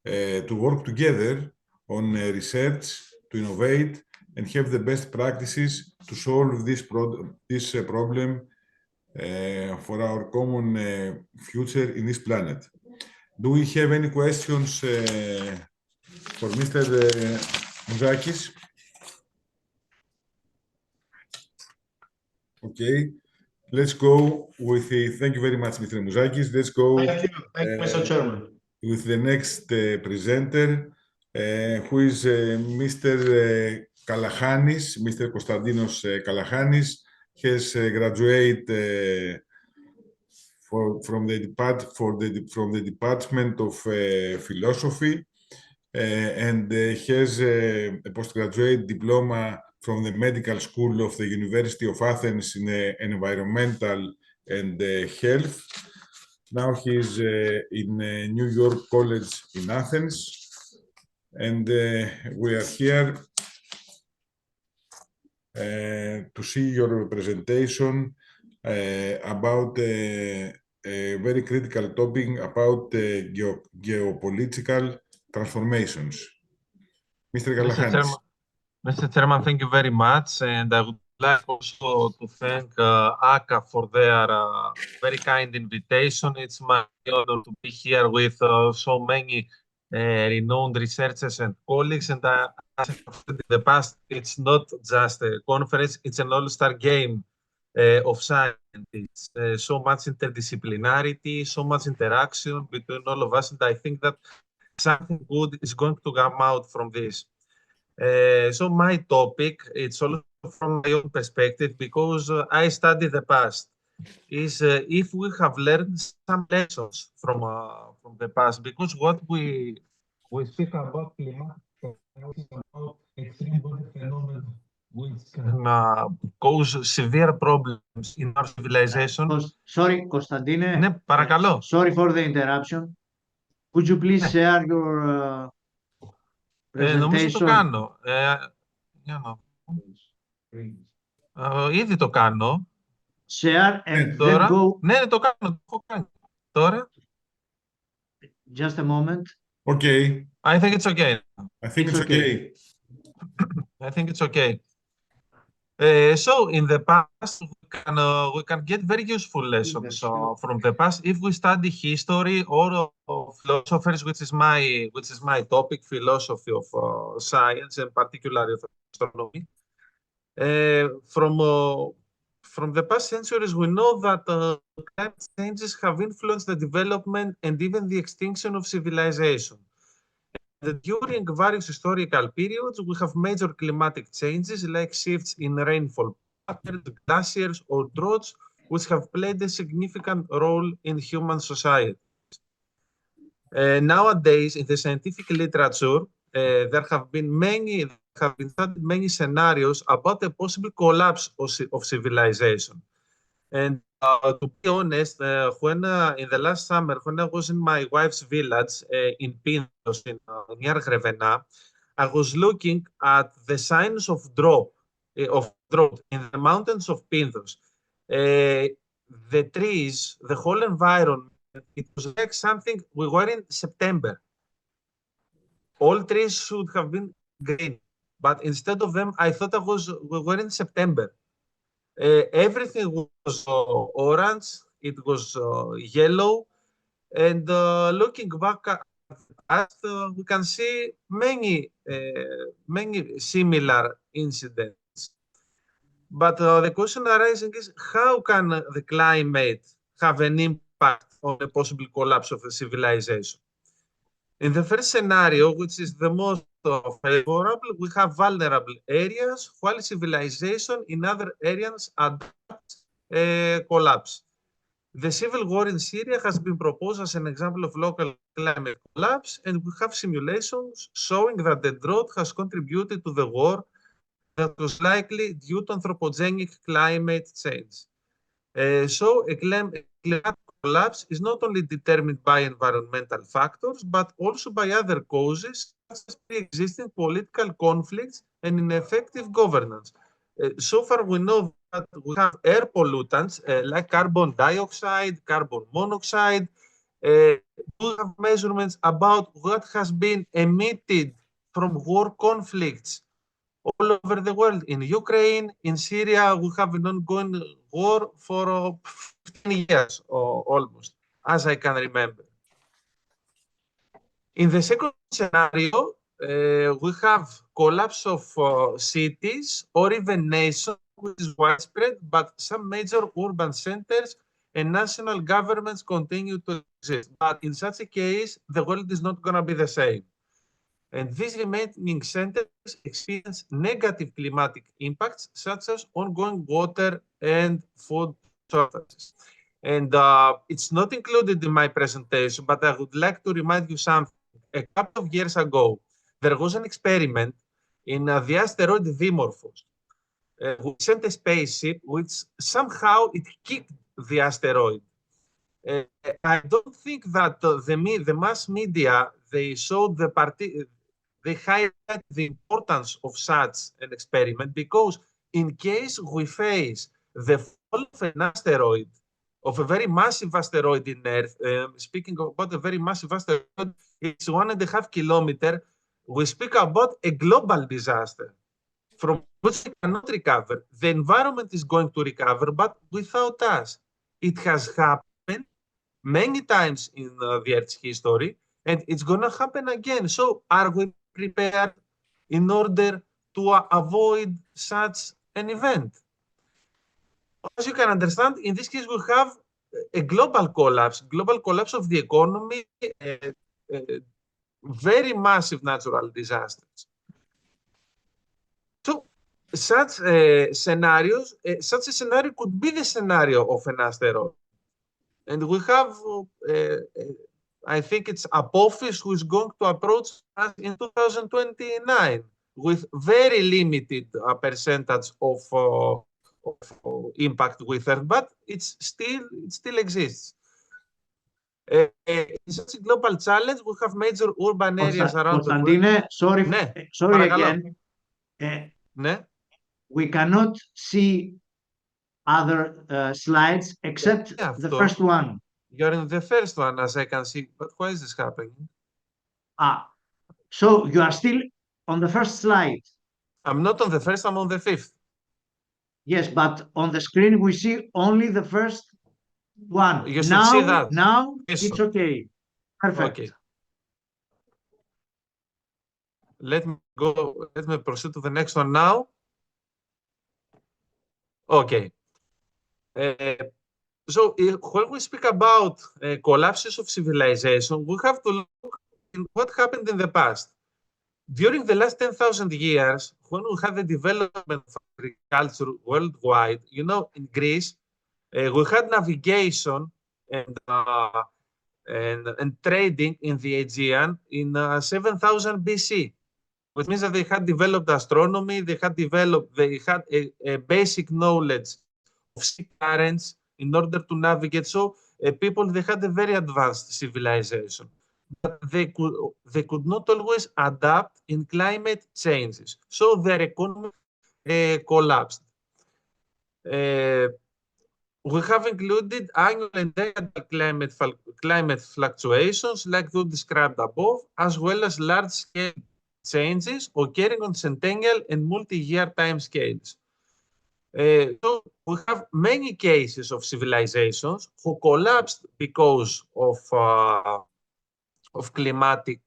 to work together on research, to innovate, and have the best practices to solve this problem for our common future in this planet. Do we have any questions for Mr. Mouzakis? Okay, let's go with the, thank you very much, Mr. Mouzakis. Let's go Thank you, Mr. Chairman. with the next presenter, who is Mr. Kalahanis, Mr. Konstantinos Kalahanis. He has graduated from the Department of Philosophy and has a postgraduate diploma from the Medical School of the University of Athens in Environmental and Health. Now he is in New York College in Athens, and we are here to see your presentation about a very critical topic about geopolitical transformations. Mr. Kalahanis. Mr. Chairman, thank you very much, and I would like also to thank ACA for their very kind invitation. It's my honor to be here with so many renowned researchers and colleagues, and as I said in the past, it's not just a conference, it's an all-star game of scientists. So much interdisciplinarity, so much interaction between all of us, and I think that something good is going to come out from this. So my topic, it's also from my own perspective, because I study the past, is if we have learned some lessons from the past, because what we speak about climatic change, about extreme weather phenomena, which can cause severe problems in our civilization. Sorry, Konstantine. Ναι, παρακαλώ. Sorry for the interruption. Could you please share your Νομίζω το presentation? κάνω. Ήδη το κάνω. Share and then Τώρα. go. Ναι, το κάνω. Το έχω κάνει. Τώρα. Just a moment. Okay. I think it's okay. I think it's okay. I think it's okay. So in the past, we can get very useful lessons from the past if we study history or philosophers, which is my topic, philosophy of science and particularly of astronomy. From the past centuries, we know that climate changes have influenced the development and even the extinction of civilization. During various historical periods, we have major climatic changes like shifts in rainfall patterns, glaciers, or droughts, which have played a significant role in human society. Nowadays, in the scientific literature, there have been studied many scenarios about the possible collapse of civilization. And to be honest, when in the last summer, when I was in my wife's village in Pindos, near Grevena, I was looking at the signs of drought in the mountains of Pindos. the trees, the whole environment, it was like something we were in September. All trees should have been green, but instead of them, I thought we were in September. Everything was orange, it was yellow, and looking back at past, we can see many similar incidents. But the question arising is, how can the climate have an impact on the possible collapse of a civilization? In the first scenario, which is the most favorable, we have vulnerable areas, while civilization in other areas adapts collapse. The civil war in Syria has been proposed as an example of local climate collapse, and we have simulations showing that the drought has contributed to the war that was likely due to anthropogenic climate change. So a climate collapse is not only determined by environmental factors, but also by other causes, such as pre-existing political conflicts and ineffective governance. So far, we know that we have air pollutants like carbon dioxide, carbon monoxide. We have measurements about what has been emitted from war conflicts all over the world. In Ukraine, in Syria, we have an ongoing war for 15 years or almost, as I can remember. In the second scenario, we have collapse of cities or even nations, which is widespread, but some major urban centers and national governments continue to exist. But in such a case, the world is not going to be the same. And these remaining centers experience negative climatic impacts, such as ongoing water and food shortages. And it's not included in my presentation, but I would like to remind you something. A couple of years ago, there was an experiment in the asteroid Dimorphos. We sent a spaceship which somehow it kicked the asteroid. I don't think that the mass media, they showed they highlight the importance of such an experiment, because in case we face the fall of an asteroid, of a very massive asteroid in Earth, speaking about a very massive asteroid, it's 1.5 kilometers, we speak about a global disaster from which we cannot recover. The environment is going to recover, but without us. It has happened many times in the Earth's history, and it's going to happen again. So are we prepared in order to avoid such an event? As you can understand, in this case, we have a global collapse of the economy, very massive natural disasters. So such scenarios, such a scenario could be the scenario of an asteroid. And we have, I think it's Apophis who is going to approach us in 2029 with very limited percentage of impact with Earth, but it still exists. In such a global challenge, we have major urban areas around the world. Constantine, sorry again. Ναι. We cannot see other slides except the first one. You're in the first one, as I can see, but why is this happening? So you are still on the first slide. I'm not on the first, I'm on the fifth. Yes, but on the screen we see only the first one. You should see that. Now it's okay. Perfect. Okay. Let me proceed to the next one now. Okay. So when we speak about collapses of civilization, we have to look at what happened in the past. During the last 10,000 years, when we had the development of agriculture worldwide, you know, in Greece, we had navigation and trading in the Aegean in 7000 BC, which means that they had developed astronomy, they had a basic knowledge of sea currents in order to navigate. So they had a very advanced civilization. But they could not always adapt in climate changes. So their economy collapsed. we have included annual and decadal climate fluctuations like those described above, as well as large-scale changes occurring on centennial and multi-year timescales. So we have many cases of civilizations who collapsed because of climatic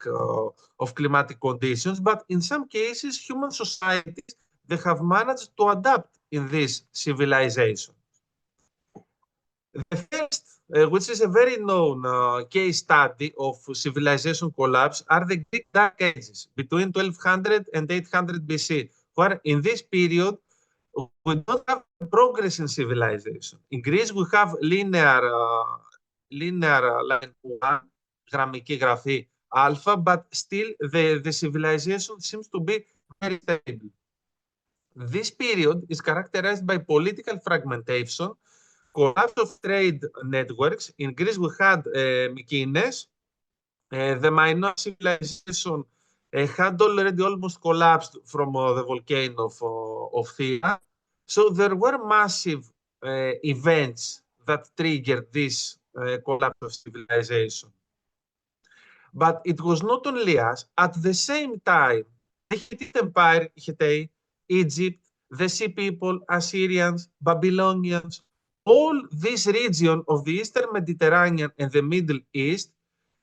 conditions, but in some cases, human societies, they have managed to adapt in this civilization. The first, which is a very known case study of civilization collapse, are the Greek Dark Ages between 1200 and 800 BC, where in this period, we don't have progress in civilization. In Greece, we have linear line 1, γραμμική γραφή alpha, but still the civilization seems to be very stable. This period is characterized by political fragmentation, collapse of trade networks. In Greece, we had Mykonos. The minor civilization had already almost collapsed from the volcano of Thera. So there were massive events that triggered this collapse of civilization. But it was not only us. At the same time, the Hittite Empire, Hittite, Egypt, the Sea People, Assyrians, Babylonians, all this region of the Eastern Mediterranean and the Middle East,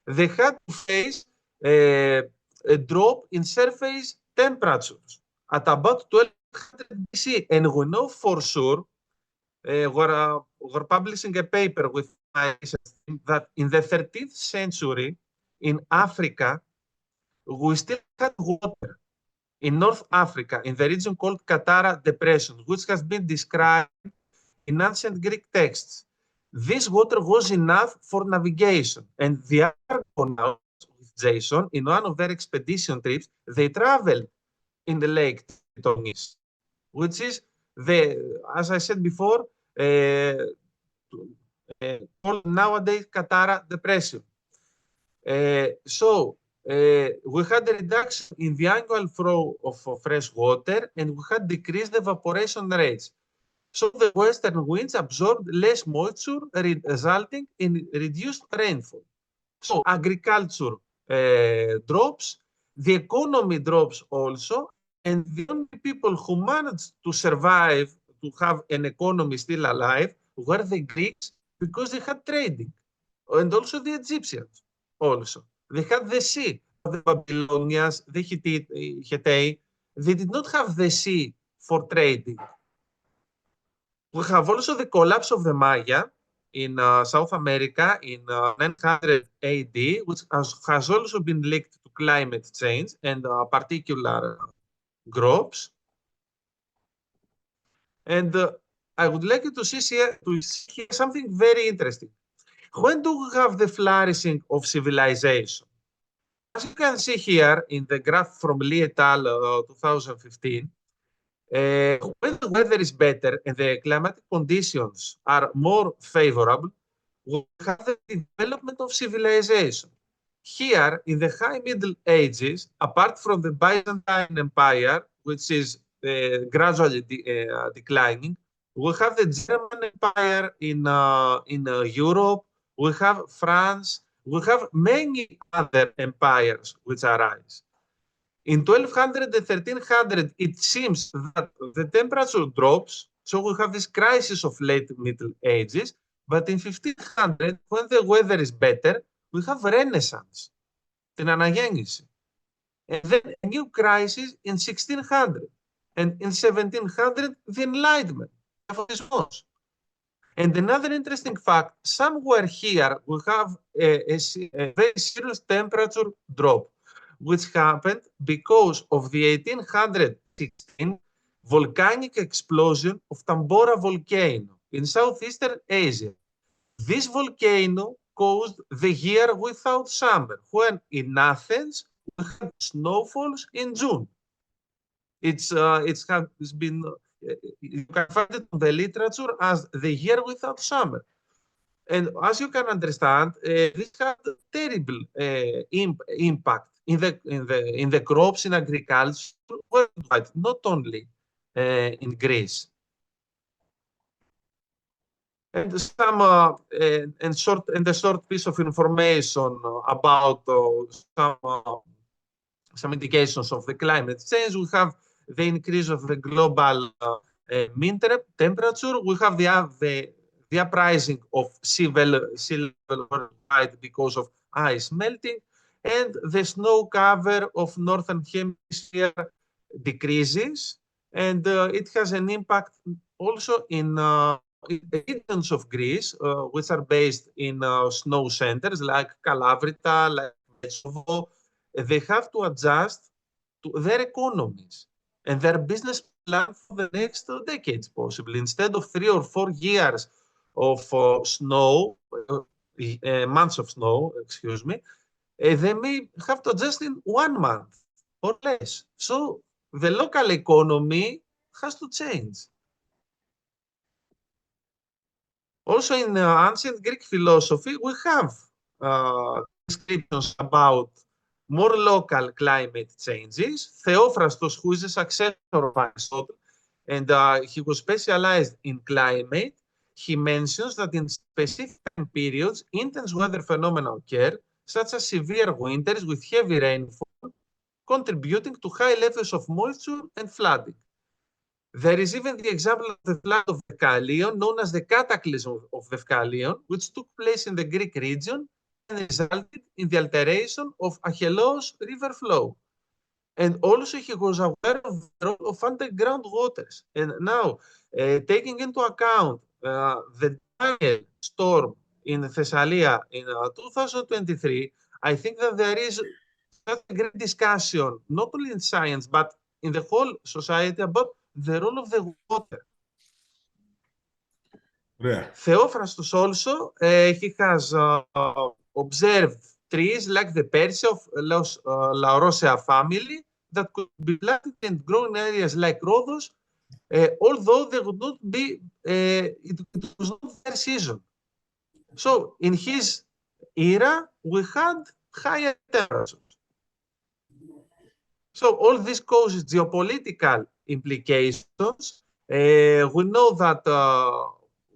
they had to face a drop in surface temperatures at about 1200 BC. And we know for sure, we're publishing a paper with that in the 13th century in Africa, we still had water in North Africa, in the region called Katara Depression, which has been described in ancient Greek texts. This water was enough for navigation. And the Argonauts with Jason, in one of their expedition trips, they traveled in the Lake Tritonis, which is as I said before, called nowadays Katara Depression. So we had a reduction in the annual flow of fresh water, and we had decreased evaporation rates. So the western winds absorbed less moisture, resulting in reduced rainfall. So agriculture drops, the economy drops also, and the only people who managed to survive, to have an economy still alive, were the Greeks, because they had trading, and also the Egyptians also. They had the sea. The Babylonians, the Hittite, they did not have the sea for trading. We have also the collapse of the Maya in South America in 900 AD, which has also been linked to climate change and particular groups. And I would like you to see here something very interesting. When do we have the flourishing of civilization? As you can see here in the graph from Lee et al. 2015, when the weather is better and the climatic conditions are more favorable, we have the development of civilization. Here, in the High Middle Ages, apart from the Byzantine Empire, which is gradually declining, we have the German Empire in Europe, we have France, we have many other empires which arise. In 1200 and 1300, it seems that the temperature drops, so we have this crisis of late Middle Ages, but in 1500, when the weather is better, we have Renaissance, την αναγέννηση. And then a new crisis in 1600, and in 1700, the Enlightenment. And another interesting fact, somewhere here, we have a very serious temperature drop, which happened because of the 1816 volcanic explosion of Tambora volcano in Southeastern Asia. This volcano caused the year without summer, when in Athens we had snowfalls in June. It's been, you can find it in the literature as the year without summer. And as you can understand, this had a terrible impact in the crops, in agriculture worldwide, not only in Greece. And a short piece of information about some indications of the climate change. We have the increase of the global mean temperature. We have the uprising of sea level worldwide because of ice melting, and the snow cover of northern hemisphere decreases, and it has an impact also in the regions of Greece, which are based in snow centers like Kalavrita, like Kosovo. They have to adjust to their economies and their business plan for the next decades, possibly. Instead of 3 or 4 years of snow, months of snow, excuse me, they may have to adjust in 1 month or less. So the local economy has to change. Also, in ancient Greek philosophy, we have descriptions about more local climate changes. Theophrastos, who is a successor of Aristotle, and he was specialized in climate, he mentions that in specific time periods, intense weather phenomena occur, such as severe winters with heavy rainfall, contributing to high levels of moisture and flooding. There is even the example of the flood of Deucalion, known as the cataclysm of Deucalion, which took place in the Greek region and resulted in the alteration of Achelous river flow. And also he was aware of the role of underground waters. And now, taking into account the Daniel storm in Thessalia in 2023, I think that there is a great discussion, not only in science, but in the whole society about the role of the water. Ωραία. Theophrastos also, he has observed trees like the Persia of Laurosea family that could be planted and grown in areas like Rhodos, although they would not be, it was not their season. So in his era, we had higher temperatures. So all this causes geopolitical implications. We know that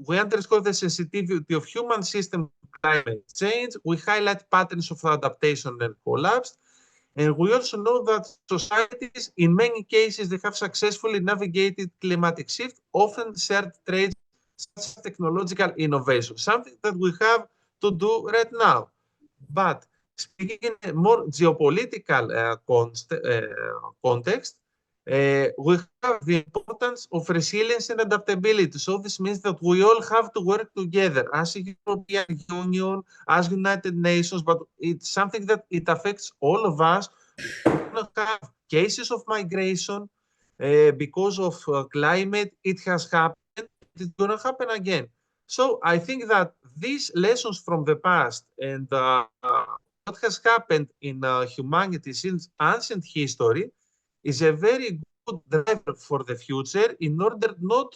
we underscore the sensitivity of human systems to climate change. We highlight patterns of adaptation and collapse. And we also know that societies, in many cases, they have successfully navigated climatic shift, often shared traits such as technological innovation, something that we have to do right now. But speaking in a more geopolitical context, we have the importance of resilience and adaptability. So this means that we all have to work together as a European Union, as United Nations, but it's something that it affects all of us. We're going to have cases of migration because of climate. It has happened. It's going to happen again. So I think that these lessons from the past and what has happened in humanity since ancient history is a very good driver for the future in order not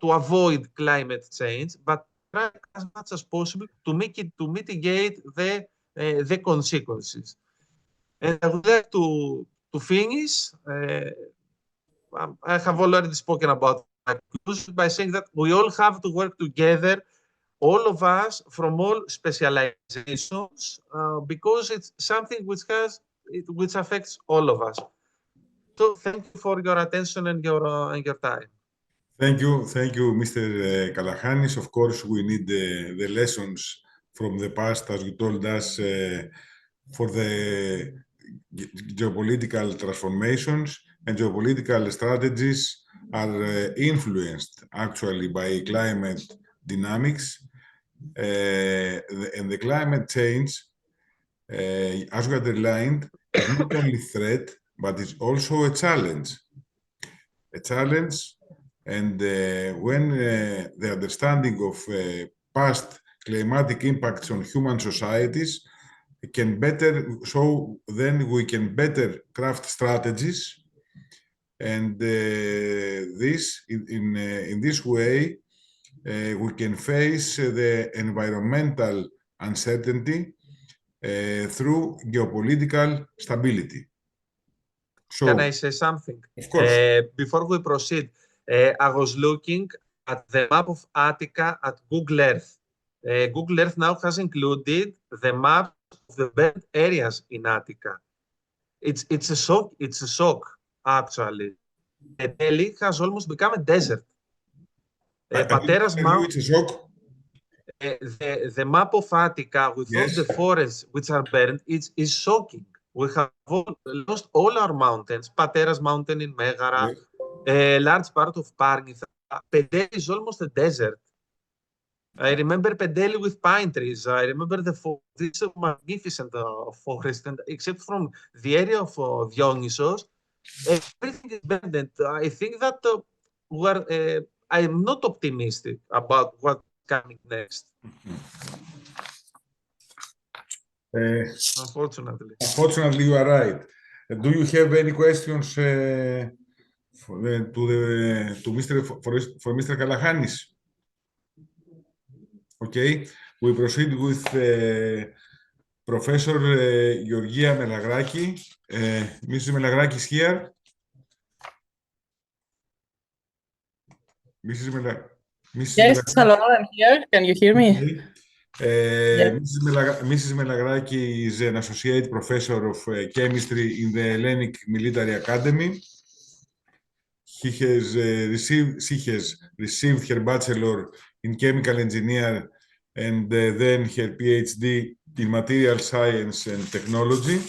to avoid climate change, but try as much as possible to mitigate the consequences. And I would like to finish. I have already spoken about my conclusion by saying that we all have to work together, all of us from all specializations, because it's something which affects all of us. So thank you for your attention and your time. Thank you, Mr. Kalakhanis. Of course, we need the lessons from the past, as you told us, for the geopolitical transformations, and geopolitical strategies are influenced actually by climate dynamics. And the climate change, as we underlined, is not only threat, but it's also a challenge. And when the understanding of past climatic impacts on human societies can better, so then we can better craft strategies, and this in this way we can face the environmental uncertainty through geopolitical stability. So, can I say something? Of course. Before we proceed, I was looking at the map of Attica at Google Earth. Google Earth now has included the map of the burnt areas in Attica. It's a shock. It's a shock, actually. Delhi has almost become a desert. Pateras Mount. It's a shock. The map of Attica with all Yes. the forests which are burned is shocking. We have lost all our mountains. Pateras Mountain in Megara, Yes. a large part of Parnitha. Pedeli is almost a desert. I remember Pedeli with pine trees. I remember this magnificent forest, and except from the area of Dionysos, everything is burned. And I think that I am not optimistic about what's coming next. Unfortunately. Unfortunately, you are right. Do you have any questions for Mr. Kalahanis? Okay, we proceed with Professor Georgia Melagraki. Mrs. Melagraki is here. Yes, hello, I'm here. Can you hear me? Okay. Mrs. Melagraki is an associate professor of chemistry in the Hellenic Military Academy. She has received her bachelor in chemical engineer and then her PhD in material science and technology.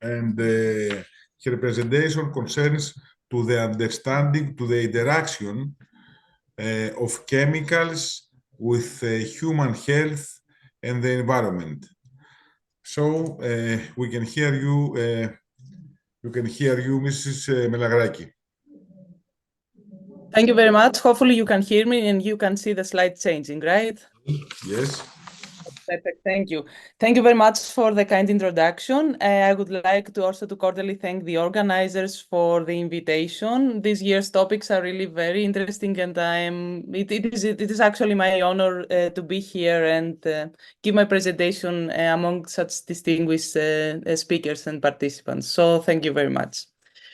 And her presentation concerns to the interaction of chemicals with human health and the environment. So we can hear you. You can hear you, Mrs. Melagraki. Thank you very much. Hopefully you can hear me and you can see the slide changing, right? Yes. Perfect. Thank you. Thank you very much for the kind introduction. I would like to also cordially thank the organizers for the invitation. This year's topics are really very interesting, and it is actually my honor to be here and give my presentation among such distinguished speakers and participants. So thank you very much.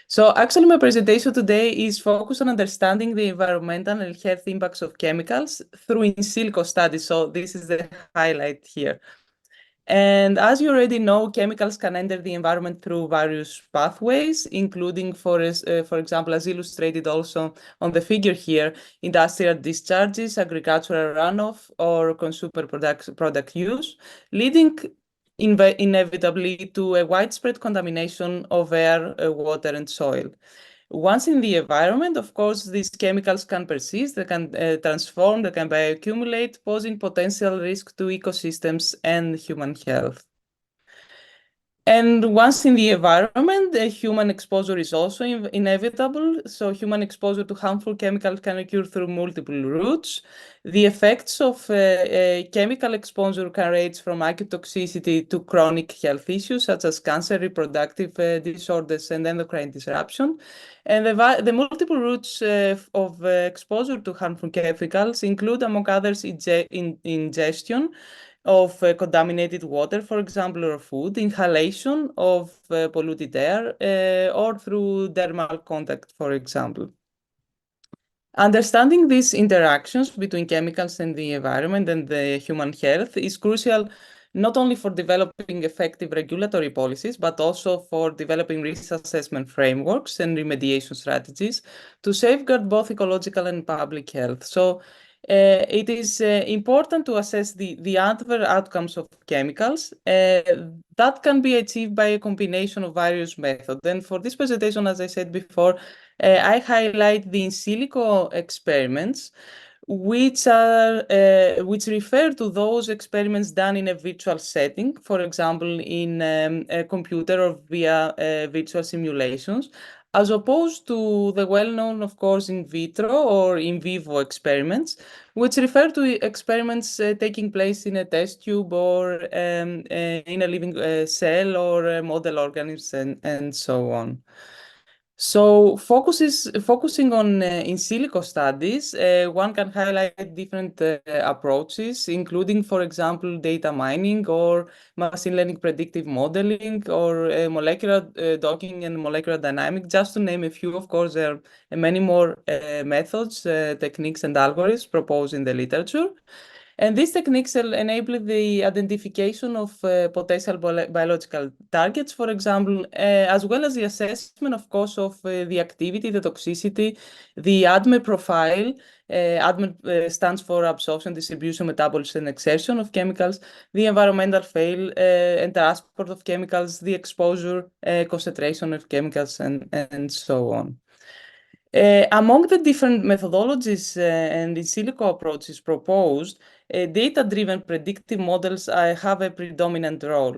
So actually my presentation today is focused on understanding the environmental and health impacts of chemicals through in silico studies. So this is the highlight here. And as you already know, chemicals can enter the environment through various pathways, including, for example, as illustrated also on the figure here, industrial discharges, agricultural runoff, or consumer product use, leading inevitably to a widespread contamination of air, water, and soil. Once in the environment, of course, these chemicals can persist, they can transform, they can bioaccumulate, posing potential risk to ecosystems and human health. And once in the environment, human exposure is also inevitable. So human exposure to harmful chemicals can occur through multiple routes. The effects of chemical exposure can range from acute toxicity to chronic health issues such as cancer, reproductive disorders, and endocrine disruption. And the multiple routes of exposure to harmful chemicals include, among others, ingestion of contaminated water, for example, or food, inhalation of polluted air, or through dermal contact, for example. Understanding these interactions between chemicals and the environment and the human health is crucial not only for developing effective regulatory policies, but also for developing risk assessment frameworks and remediation strategies to safeguard both ecological and public health. So it is important to assess the adverse outcomes of chemicals. That can be achieved by a combination of various methods. And for this presentation, as I said before, I highlight the in silico experiments, which refer to those experiments done in a virtual setting, for example, in a computer or via virtual simulations, as opposed to the well-known, of course, in vitro or in vivo experiments, which refer to experiments taking place in a test tube or in a living cell or model organism and so on. So focusing on in silico studies, one can highlight different approaches, including, for example, data mining or machine learning predictive modeling or molecular docking and molecular dynamics, just to name a few. Of course, there are many more methods, techniques, and algorithms proposed in the literature. And these techniques enable the identification of potential biological targets, for example, as well as the assessment, of course, of the activity, the toxicity, the ADME profile. ADME stands for absorption, distribution, metabolism, and exertion of chemicals, the environmental fail and transport of chemicals, the exposure, concentration of chemicals, and so on. Among the different methodologies and in silico approaches proposed, data-driven predictive models have a predominant role.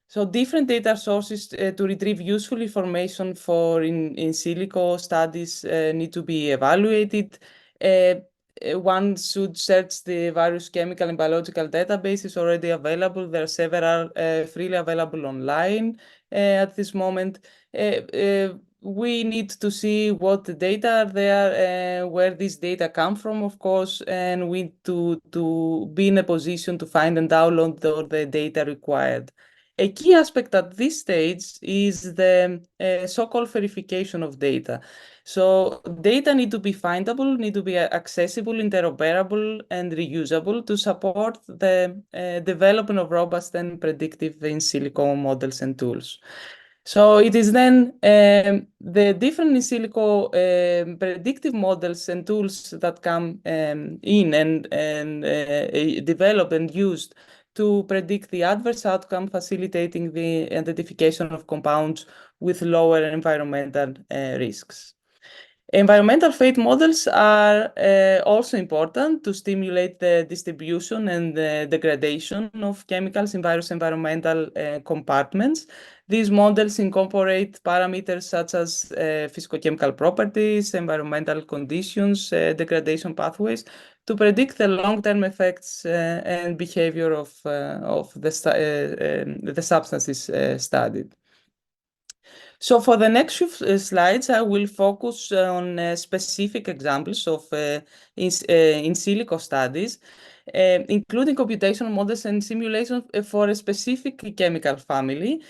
So different data sources to retrieve useful information for in silico studies need to be evaluated. One should search the various chemical and biological databases already available. There are several freely available online at this moment. We need to see what the data are there, where these data come from, of course, and we need to be in a position to find and download the data required. A key aspect at this stage is the so-called verification of data. So data need to be findable, need to be accessible, interoperable, and reusable to support the development of robust and predictive in silico models and tools. So it is then the different in silico predictive models and tools that come in and develop and used to predict the adverse outcome, facilitating the identification of compounds with lower environmental risks. Environmental fate models are also important to stimulate the distribution and the degradation of chemicals in various environmental compartments. These models incorporate parameters such as physicochemical properties, environmental conditions, degradation pathways to predict the long-term effects and behavior of the substances studied. So for the next few slides, I will focus on specific examples of in silico studies, including computational models and simulations for a specific chemical family,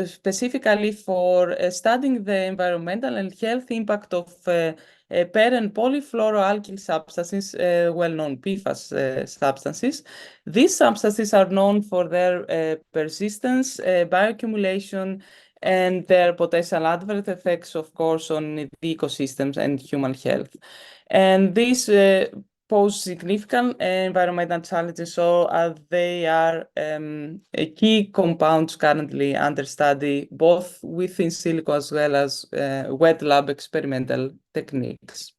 specifically for studying the environmental and health impact of per and polyfluoroalkyl substances, well-known PFAS substances. These substances are known for their persistence, bioaccumulation, and their potential adverse effects, of course, on the ecosystems and human health. And these pose significant environmental challenges, so they are key compounds currently under study, both within silico as well as wet lab experimental techniques.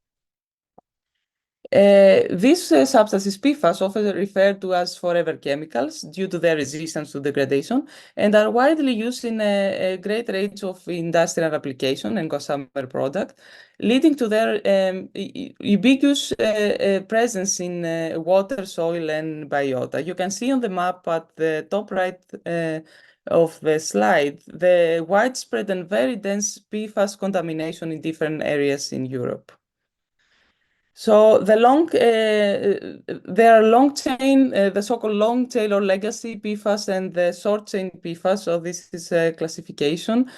These substances, PFAS, often referred to as forever chemicals due to their resistance to degradation, and are widely used in a great range of industrial application and consumer product, leading to their ubiquitous presence in water, soil, and biota. You can see on the map at the top right of the slide the widespread and very dense PFAS contamination in different areas in Europe. So there are long chain, the so-called long tail or legacy PFAS and the short chain PFAS. So this is a classification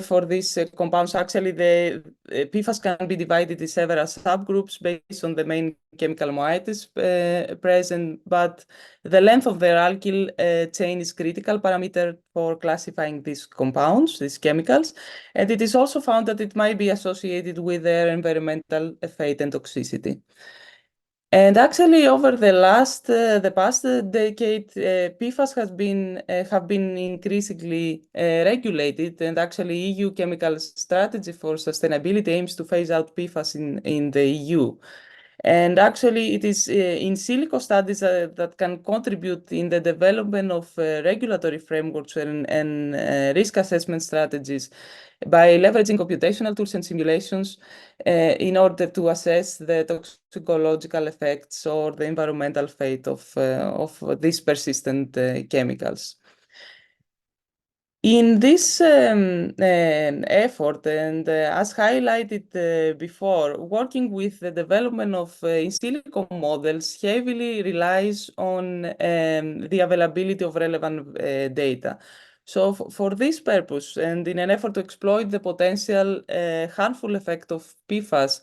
for these compounds. Actually, the PFAS can be divided in several subgroups based on the main chemical moieties present, but the length of their alkyl chain is critical parameter for classifying these compounds, these chemicals, and it is also found that it might be associated with their environmental fate and toxicity. And actually, over the past decade, PFAS have been increasingly regulated, and actually, EU Chemical Strategy for Sustainability aims to phase out PFAS in the EU. And actually, it is in silico studies that can contribute in the development of regulatory frameworks and risk assessment strategies by leveraging computational tools and simulations in order to assess the toxicological effects or the environmental fate of these persistent chemicals. In this effort, and as highlighted before, working with the development of in silico models heavily relies on the availability of relevant data. So for this purpose, and in an effort to exploit the potential harmful effect of PFAS,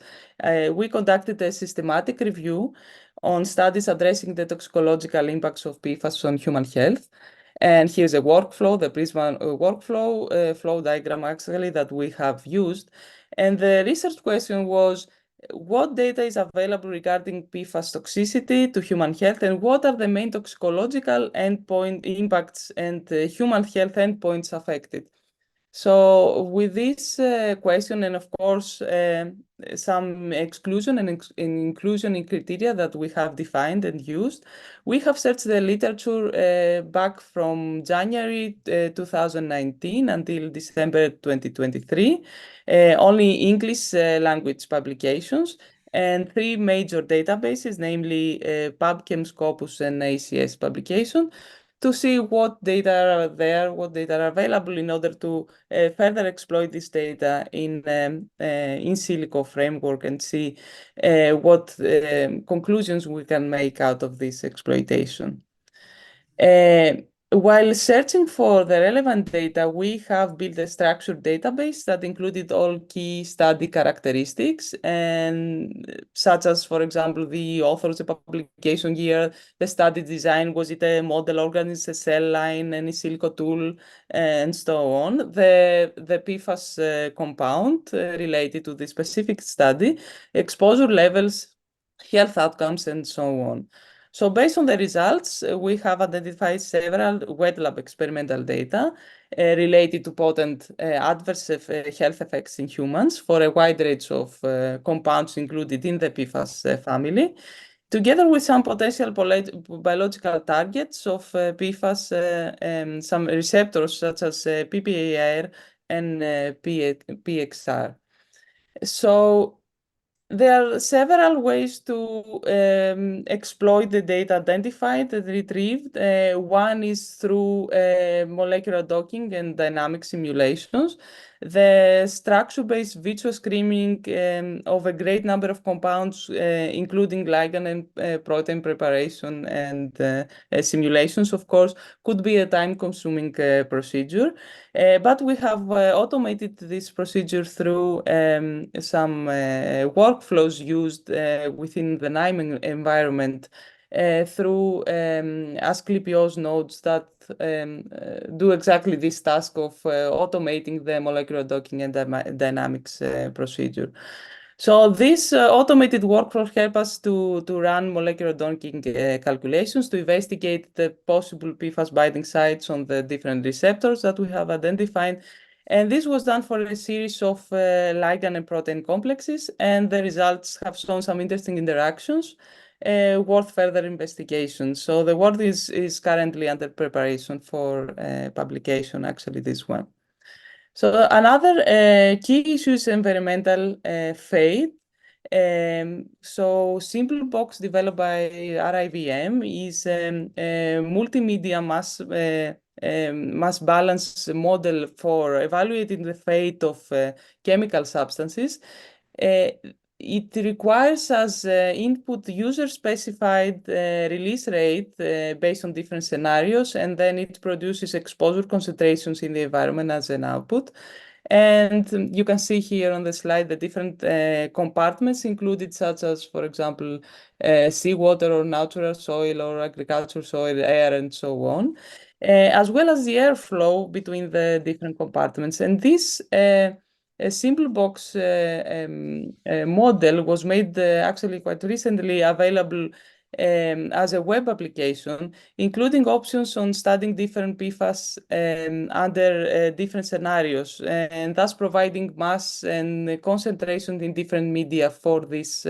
we conducted a systematic review on studies addressing the toxicological impacts of PFAS on human health. And here's a workflow, the Prisma workflow flow diagram actually that we have used. And the research question was, what data is available regarding PFAS toxicity to human health, and what are the main toxicological endpoint impacts and human health endpoints affected? So with this question, and of course, some exclusion and inclusion criteria that we have defined and used, we have searched the literature back from January 2019 until December 2023, only English language publications, and 3 major databases, namely PubChem, Scopus, and ACS publication, to see what data are there, what data are available in order to further exploit this data in silico framework and see what conclusions we can make out of this exploitation. While searching for the relevant data, we have built a structured database that included all key study characteristics, and such as, for example, the authors, the publication year, the study design, was it a model organism, a cell line, any silico tool, and so on. The PFAS compound related to the specific study, exposure levels, health outcomes, and so on. So based on the results, we have identified several wet lab experimental data related to potent adverse health effects in humans for a wide range of compounds included in the PFAS family, together with some potential biological targets of PFAS, some receptors such as PPAR and PXR. So there are several ways to exploit the data identified and retrieved. One is through molecular docking and dynamic simulations. The structure-based visual screening of a great number of compounds, including ligand and protein preparation and simulations, of course, could be a time-consuming procedure. But we have automated this procedure through some workflows used within the NIME environment through Asclepios nodes that do exactly this task of automating the molecular docking and dynamics procedure. So this automated workflow help us to run molecular docking calculations to investigate the possible PFAS binding sites on the different receptors that we have identified. And this was done for a series of ligand and protein complexes, and the results have shown some interesting interactions worth further investigation. So the work is currently under preparation for publication, actually, this one. So another key issue is environmental fate. So SimpleBox, developed by RIVM, is a multimedia mass balance model for evaluating the fate of chemical substances. It requires as input user-specified release rate based on different scenarios, and then it produces exposure concentrations in the environment as an output. And you can see here on the slide the different compartments included, such as, for example, seawater or natural soil or agricultural soil, air, and so on, as well as the airflow between the different compartments. And this a SimpleBox model was made actually quite recently available as a web application, including options on studying different PFAS under different scenarios, and thus providing mass and concentration in different media for this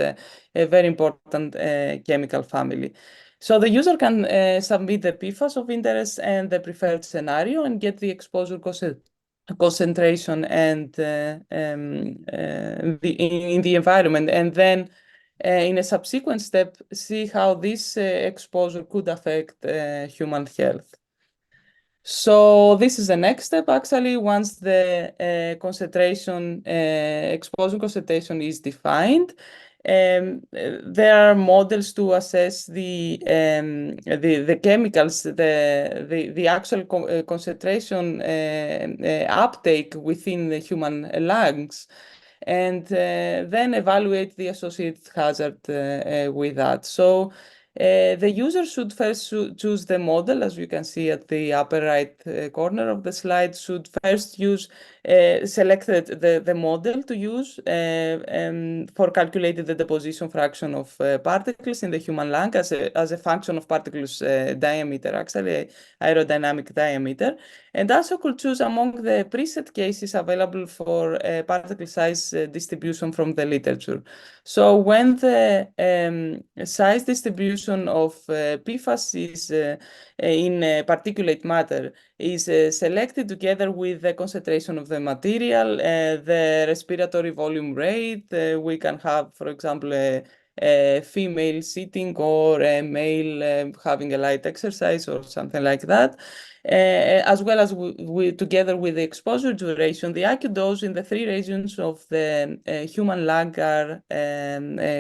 very important chemical family. So the user can submit the PFAS of interest and the preferred scenario and get the exposure concentration and in the environment, and then in a subsequent step see how this exposure could affect human health. So this is the next step, actually. Once the exposure concentration is defined, there are models to assess the chemicals, the actual concentration uptake within the human lungs, and then evaluate the associated hazard with that. So the user should first choose the model, as you can see at the upper right corner of the slide, should first select the model to use for calculating the deposition fraction of particles in the human lung as a function of particles diameter, actually aerodynamic diameter, and also could choose among the preset cases available for particle size distribution from the literature. So when the size distribution of PFAS is in particulate matter is selected together with the concentration of the material, the respiratory volume rate, we can have, for example, a female sitting or a male having a light exercise or something like that, as well as together with the exposure duration, the acute dose in the 3 regions of the human lung are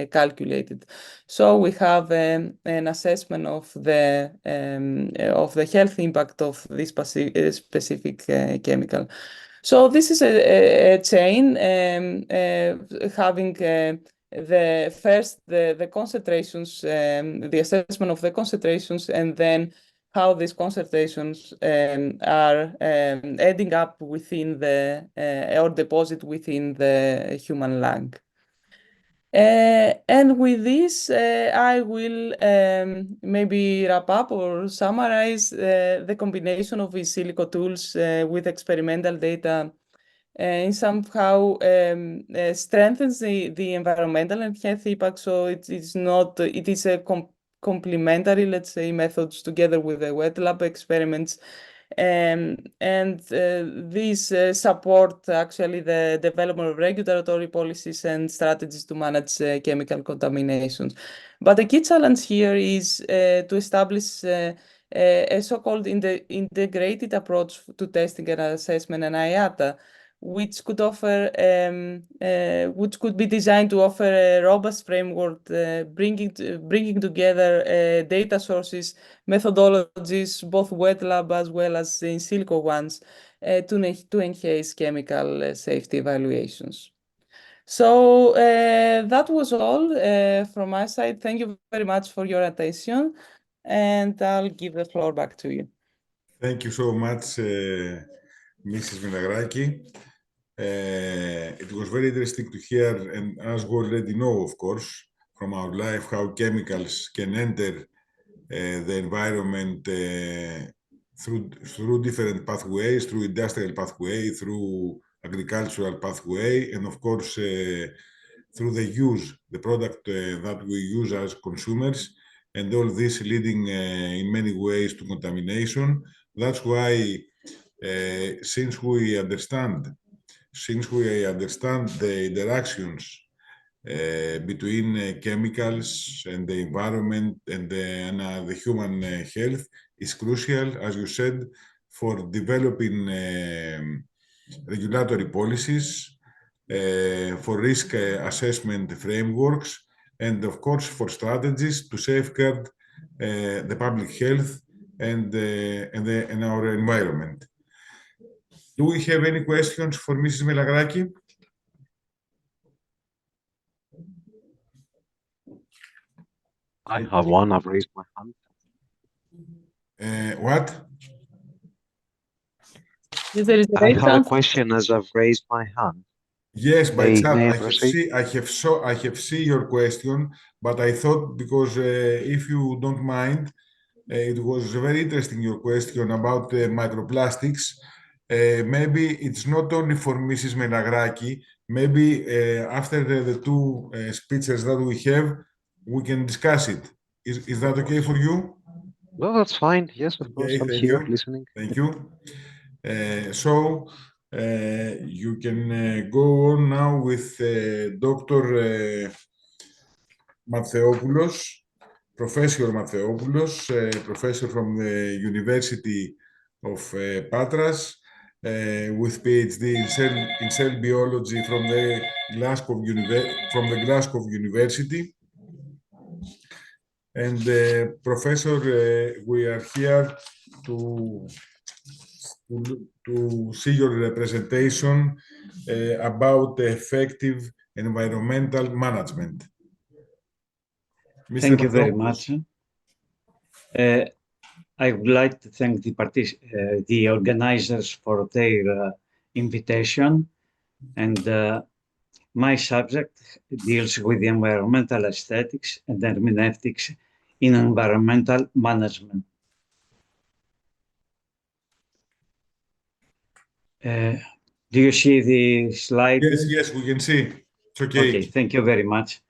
calculated. So we have an assessment of the health impact of this specific chemical. So this is a chain having the concentrations, the assessment of the concentrations, and then how these concentrations are ending up within or deposit within the human lung. And with this, I will maybe wrap up or summarize the combination of in silico tools with experimental data and somehow strengthens the environmental and health impact. So it is a complementary, let's say, methods together with the wet lab experiments. And these support actually the development of regulatory policies and strategies to manage chemical contaminations. But the key challenge here is to establish a so-called integrated approach to testing and assessment, and IATA, which could be designed to offer a robust framework, bringing together data sources, methodologies, both wet lab as well as in silico ones, to enhance chemical safety evaluations. So that was all from my side. Thank you very much for your attention, and I'll give the floor back to you. Thank you so much, Mrs. Minagraki. It was very interesting to hear, and as we already know, of course, from our life, how chemicals can enter the environment through different pathways, through industrial pathway, through agricultural pathway, and of course, through the product that we use as consumers, and all this leading in many ways to contamination. That's why, since we understand the interactions between chemicals and the environment and the human health is crucial, as you said, for developing regulatory policies, for risk assessment frameworks, and of course for strategies to safeguard the public health and our environment. Do we have any questions for Mrs. Minagraki? I have one. I've raised my hand. What? Is there I have a question as I've raised my hand. Yes, by May chat. I I have seen your question, but I thought because if you don't mind, it was very interesting your question about microplastics. Maybe it's not only for Mrs. Minagraki. Maybe after the two speeches that we have, we can discuss it. Is that okay for you? No, that's fine. Yes, of course. Okay, I'm thank here you. listening. Thank you. So you can go on now with Dr. Matheopoulos, Professor Matheopoulos, professor from the University of Patras, with PhD in cell biology from the Glasgow University. And Professor, we are here to see your representation about the effective environmental management. Mr. Thank you very Matropoulos. much. I would like to thank the organizers for their invitation, and my subject deals with the environmental aesthetics and hermeneutics in environmental management. Do you see the slide? Yes, we can see. It's okay. Okay, thank you very much.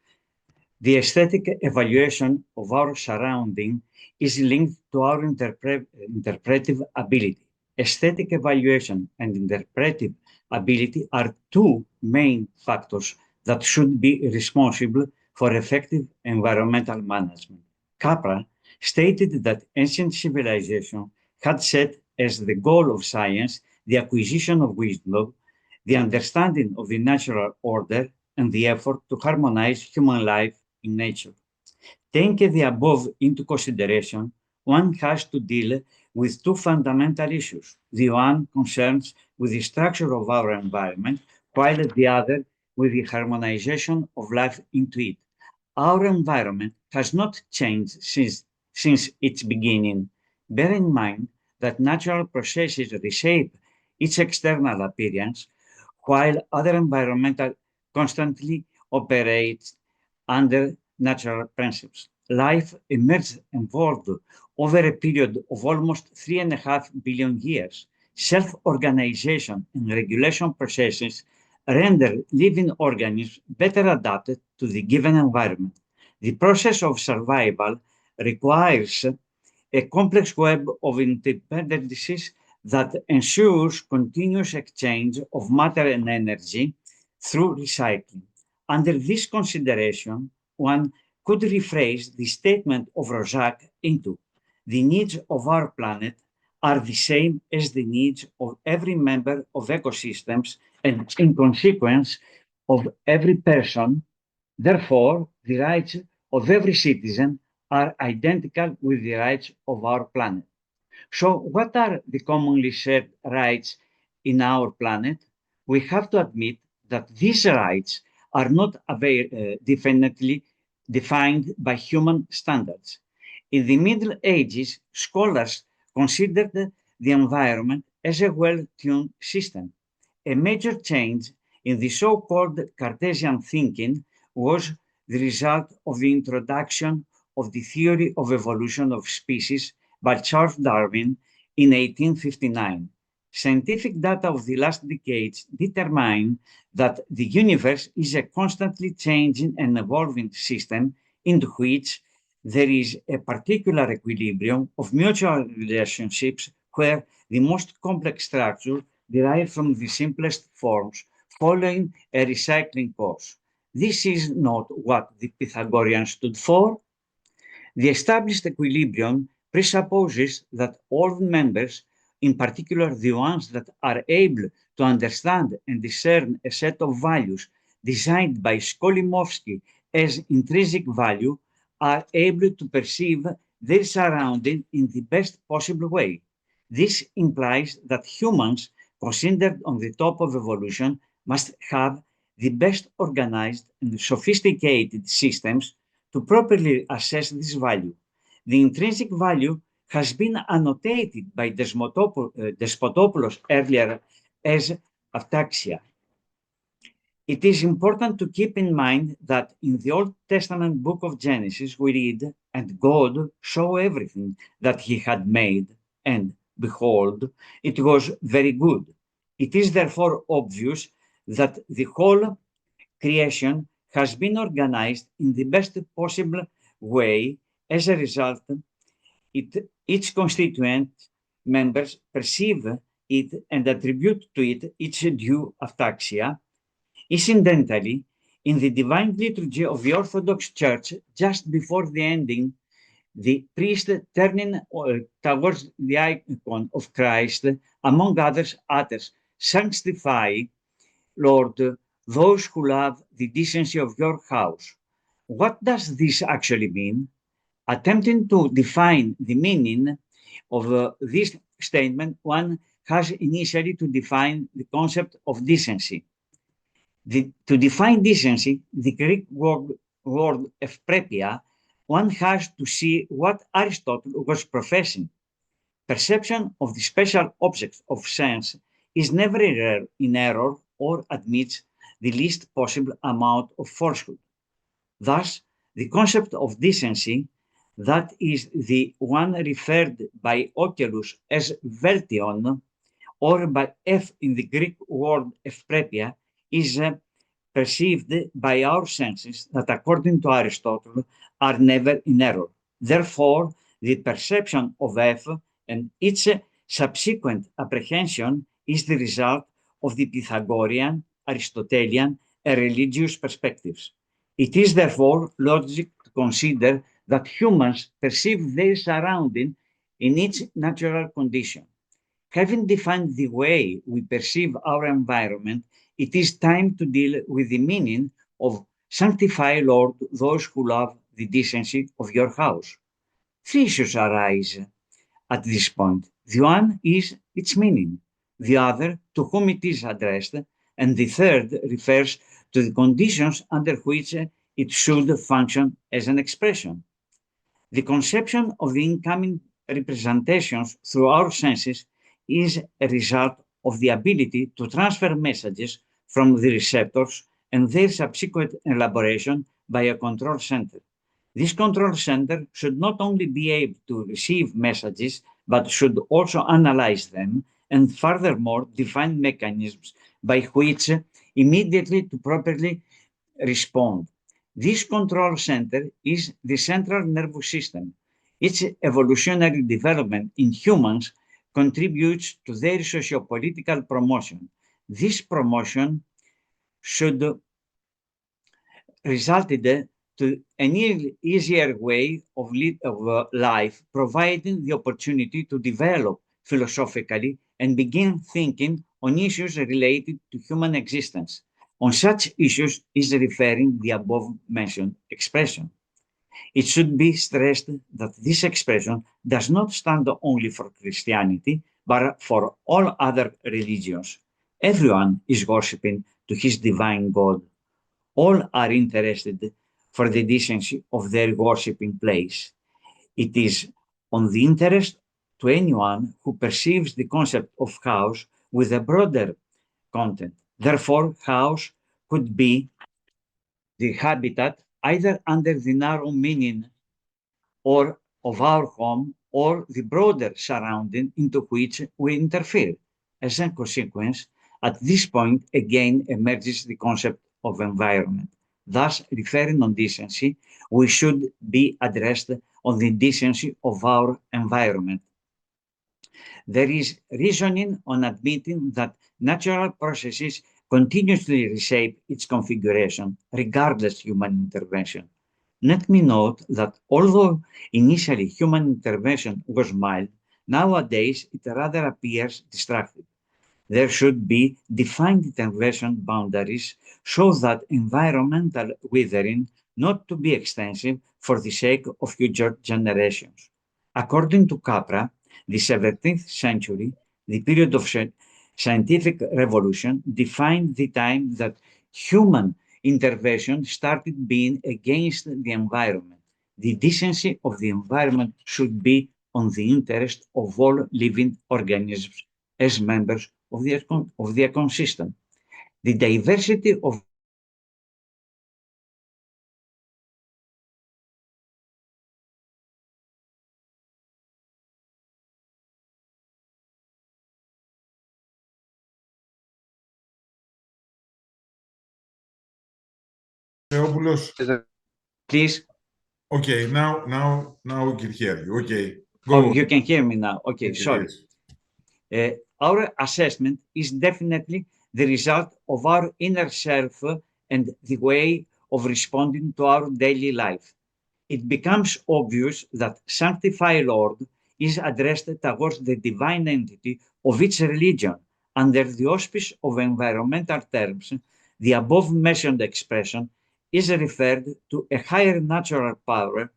The aesthetic evaluation of our surrounding is linked to our interpretive ability. Aesthetic evaluation and interpretive ability are two main factors that should be responsible for effective environmental management. Capra stated that ancient civilization had set as the goal of science the acquisition of wisdom, the understanding of the natural order, and the effort to harmonize human life in nature. Taking the above into consideration, one has to deal with two fundamental issues. The one concerns with the structure of our environment, while the other with the harmonization of life into it. Our environment has not changed since its beginning. Bear in mind that natural processes reshape its external appearance, while other environmental constantly operates under natural principles. Life emerged and evolved over a period of almost 3.5 billion years. Self-organization and regulation processes render living organisms better adapted to the given environment. The process of survival requires a complex web of interdependencies that ensures continuous exchange of matter and energy through recycling. Under this consideration, one could rephrase the statement of Rozak into: the needs of our planet are the same as the needs of every member of ecosystems and, in consequence, of every person. Therefore, the rights of every citizen are identical with the rights of our planet. So, what are the commonly shared rights in our planet? We have to admit that these rights are not definitely defined by human standards. In the Middle Ages, scholars considered the environment as a well-tuned system. A major change in the so-called Cartesian thinking was the result of the introduction of the theory of evolution of species by Charles Darwin in 1859. Scientific data of the last decades determine that the universe is a constantly changing and evolving system into which there is a particular equilibrium of mutual relationships where the most complex structure derive from the simplest forms following a recycling course. This is not what the Pythagoreans stood for. The established equilibrium presupposes that all members, in particular the ones that are able to understand and discern a set of values designed by Skolimowski as intrinsic value, are able to perceive their surrounding in the best possible way. This implies that humans, considered on the top of evolution, must have the best organized and sophisticated systems to properly assess this value. The intrinsic value has been annotated by Despotopoulos earlier as ataxia. It is important to keep in mind that in the Old Testament book of Genesis, we read, "And God saw everything that he had made, and behold, it was very good." It is therefore obvious that the whole creation has been organized in the best possible way. As a result, each constituent members perceive it and attribute to it its due ataxia. Incidentally, in the Divine Liturgy of the Orthodox Church, just before the ending the priest turning towards the icon of Christ, among others, utters, "Sanctify, Lord, those who love the decency of your house." What does this actually mean? Attempting to define the meaning of this statement, one has initially to define the concept of decency. To define decency, the Greek word euphrepia, one has to see what Aristotle was professing. Perception of the special objects of sense is never in error or admits the least possible amount of falsehood. Thus, the concept of decency, that is the one referred by Ocellus as veltion, or by F in the Greek word euphrepia, is perceived by our senses that, according to Aristotle, are never in error. Therefore, the perception of F and its subsequent apprehension is the result of the Pythagorean, Aristotelian, and religious perspectives. It is therefore logical to consider that humans perceive their surrounding in its natural condition. Having defined the way we perceive our environment, it is time to deal with the meaning of "Sanctify, Lord, those who love the decency of your house." Three issues arise at this point. The one is its meaning, the other to whom it is addressed, and the third refers to the conditions under which it should function as an expression. The conception of the incoming representations through our senses is a result of the ability to transfer messages from the receptors and their subsequent elaboration by a control center. This control center should not only be able to receive messages, but should also analyze them and furthermore define mechanisms by which immediately to properly respond. This control center is the central nervous system. Its evolutionary development in humans contributes to their sociopolitical promotion. This promotion should resulted to an easier way of life, providing the opportunity to develop philosophically and begin thinking on issues related to human existence. On such issues is referring the above-mentioned expression. It should be stressed that this expression does not stand only for Christianity, but for all other religions. Everyone is worshipping to his divine God. All are interested for the decency of their worshipping place. It is on the interest to anyone who perceives the concept of house with a broader content. Therefore, house could be the habitat either under the narrow meaning or of our home or the broader surrounding into which we interfere. As a consequence, at this point again emerges the concept of environment. Thus, referring on decency, we should be addressed on the decency of our environment. There is reasoning on admitting that natural processes continuously reshape its configuration, regardless of human intervention. Let me note that although initially human intervention was mild, nowadays it rather appears destructive. There should be defined intervention boundaries so that environmental withering not to be extensive for the sake of future generations. According to Capra, the 17th century, the period of scientific revolution, defined the time that human intervention started being against the environment. The decency of the environment should be on the interest of all living organisms as members of the ecosystem. The diversity of Theopoulos. Please. Okay, now we can hear you. Okay, go. Oh, you can hear me now. Okay, Okay, sorry. yes. Our assessment is definitely the result of our inner self and the way of responding to our daily life. it becomes obvious that Sanctify Lord is addressed towards the divine entity of each religion. Under the auspice of environmental terms, the above-mentioned expression is referred to a higher natural power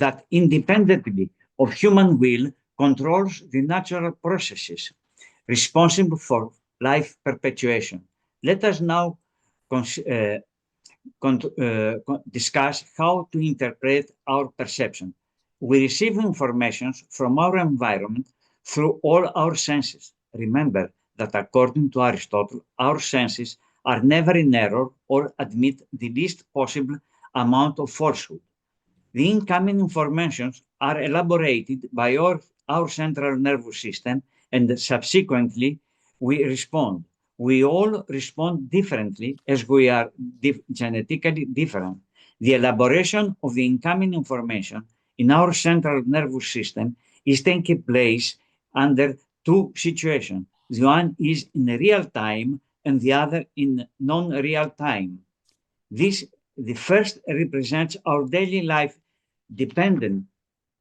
that, independently of human will, controls the natural processes responsible for life perpetuation. Let us now discuss how to interpret our perception. We receive information from our environment through all our senses. Remember that according to Aristotle, our senses are never in error or admit the least possible amount of falsehood. The incoming informations are elaborated by our central nervous system, and subsequently we respond. We all respond differently as we are genetically different. The elaboration of the incoming information in our central nervous system is taking place under two situations. The one is in real time and the other in non-real time. The first represents our daily life dependent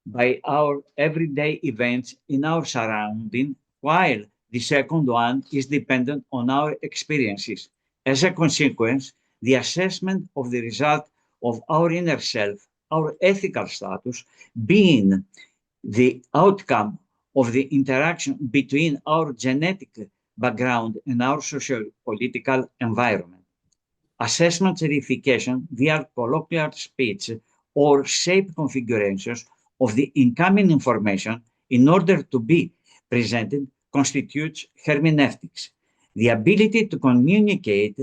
by our everyday events in our surrounding, while the second one is dependent on our experiences. As a consequence, the assessment of the result of our inner self, our ethical status, being the outcome of the interaction between our genetic background and our socio-political environment. Assessment verification via colloquial speech or shape configurations of the incoming information in order to be presented constitutes hermeneutics. The ability to communicate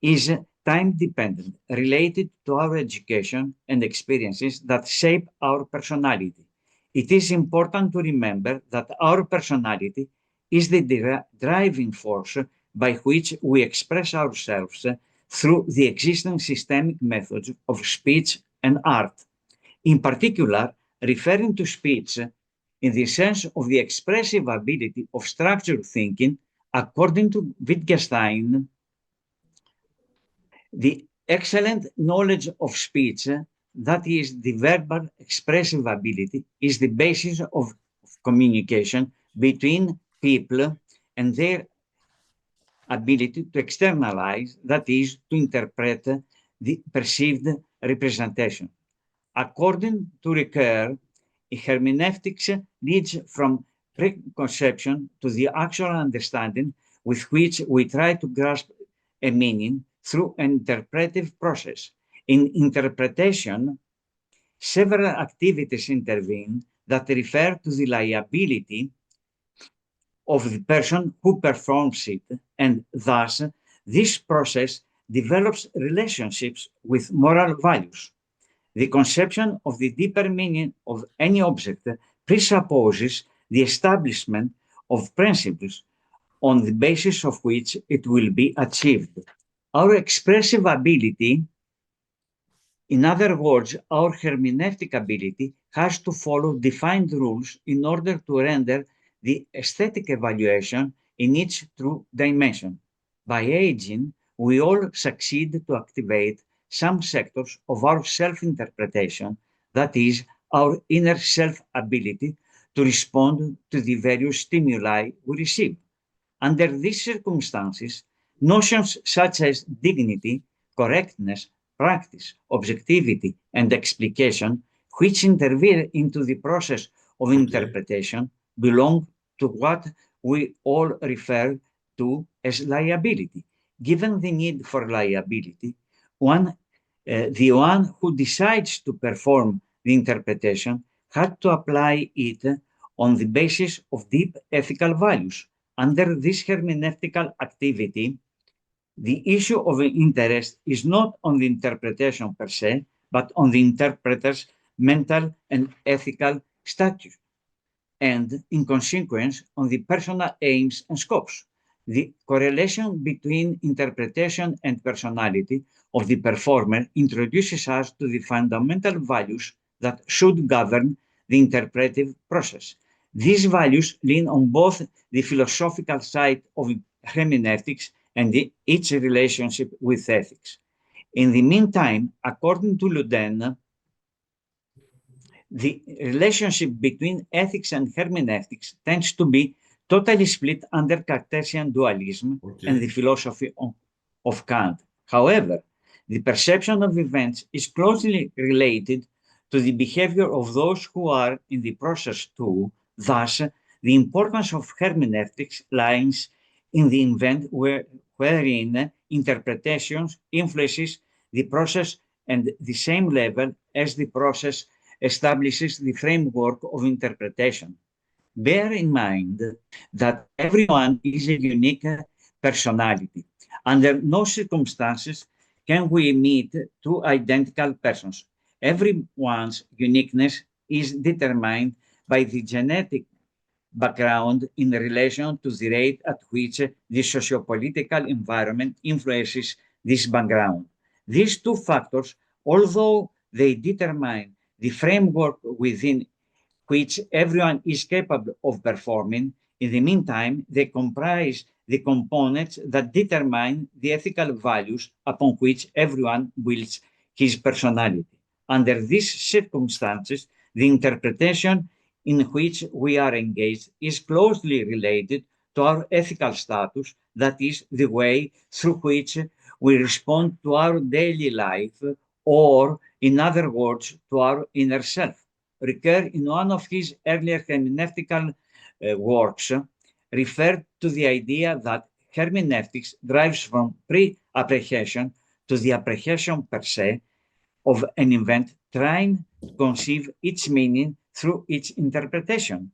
is time-dependent, related to our education and experiences that shape our personality. It is important to remember that our personality is the driving force by which we express ourselves through the existing systemic methods of speech and art. In particular, referring to speech in the sense of the expressive ability of structured thinking, according to Wittgenstein, the excellent knowledge of speech, that is, the verbal expressive ability, is the basis of communication between people and their ability to externalize, that is, to interpret the perceived representation. According to Ricoeur, hermeneutics leads from preconception to the actual understanding with which we try to grasp a meaning through an interpretive process. In interpretation, several activities intervene that refer to the liability of the person who performs it, and thus this process develops relationships with moral values. The conception of the deeper meaning of any object presupposes the establishment of principles on the basis of which it will be achieved. Our expressive ability, in other words, our hermeneutic ability, has to follow defined rules in order to render the aesthetic evaluation in its true dimension. By aging, we all succeed to activate some sectors of our self-interpretation, that is, our inner self-ability to respond to the various stimuli we receive. Under these circumstances, notions such as dignity, correctness, practice, objectivity, and explication, which interfere into the process of interpretation, belong to what we all refer to as liability. Given the need for liability, the one who decides to perform the interpretation had to apply it on the basis of deep ethical values. Under this hermeneutical activity, the issue of interest is not on the interpretation per se, but on the interpreter's mental and ethical status, and in consequence on the personal aims and scopes. The correlation between interpretation and personality of the performer introduces us to the fundamental values that should govern the interpretive process. These values lean on both the philosophical side of hermeneutics and its relationship with ethics. In the meantime, according to Luden, the relationship between ethics and hermeneutics tends to be totally split under Cartesian dualism and the philosophy of Kant. However, the perception of events is closely related to the behavior of those who are in the process too. Thus, the importance of hermeneutics lies in the event wherein interpretations influences the process and the same level as the process establishes the framework of interpretation. Bear in mind that everyone is a unique personality. Under no circumstances can we meet two identical persons. Everyone's uniqueness is determined by the genetic background in relation to the rate at which the sociopolitical environment influences this background. These two factors, although they determine the framework within which everyone is capable of performing, in the meantime, they comprise the components that determine the ethical values upon which everyone builds his personality. Under these circumstances, the interpretation in which we are engaged is closely related to our ethical status, that is, the way through which we respond to our daily life, or, in other words, to our inner self. Ricoeur, in one of his earlier hermeneutical works, referred to the idea that hermeneutics drives from pre-apprehension to the apprehension per se of an event, trying to conceive its meaning through its interpretation.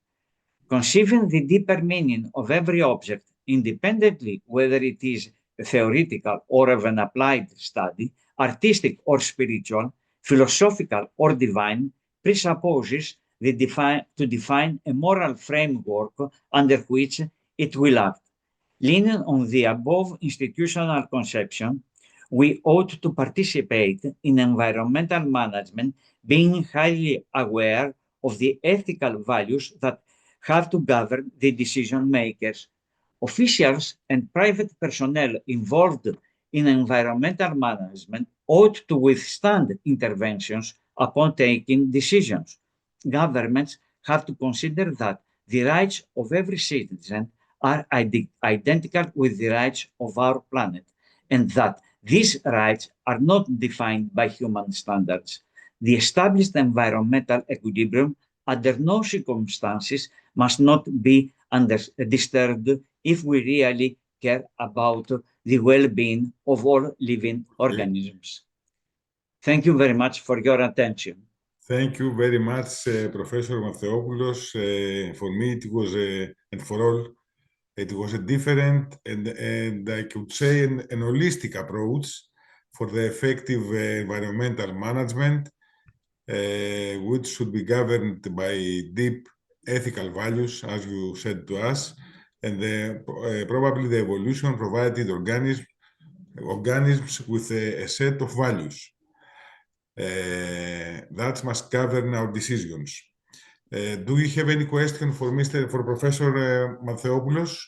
Conceiving the deeper meaning of every object, independently whether it is theoretical or of an applied study, artistic or spiritual, philosophical or divine, presupposes to define a moral framework under which it will act. Leaning on the above institutional conception, we ought to participate in environmental management, being highly aware of the ethical values that have to govern the decision makers. Officials and private personnel involved in environmental management ought to withstand interventions upon taking decisions. Governments have to consider that the rights of every citizen are identical with the rights of our planet, and that these rights are not defined by human standards. The established environmental equilibrium under no circumstances must not be disturbed if we really care about the well-being of all living organisms. Thank you very much for your attention. Thank you very much, Professor Matheopoulos. For me, it was, and for all, it was a different and I could say an holistic approach for the effective environmental management, which should be governed by deep ethical values, as you said to us, and probably the evolution provided organisms with a set of values that must govern our decisions. Do you have any question for Professor Matheopoulos?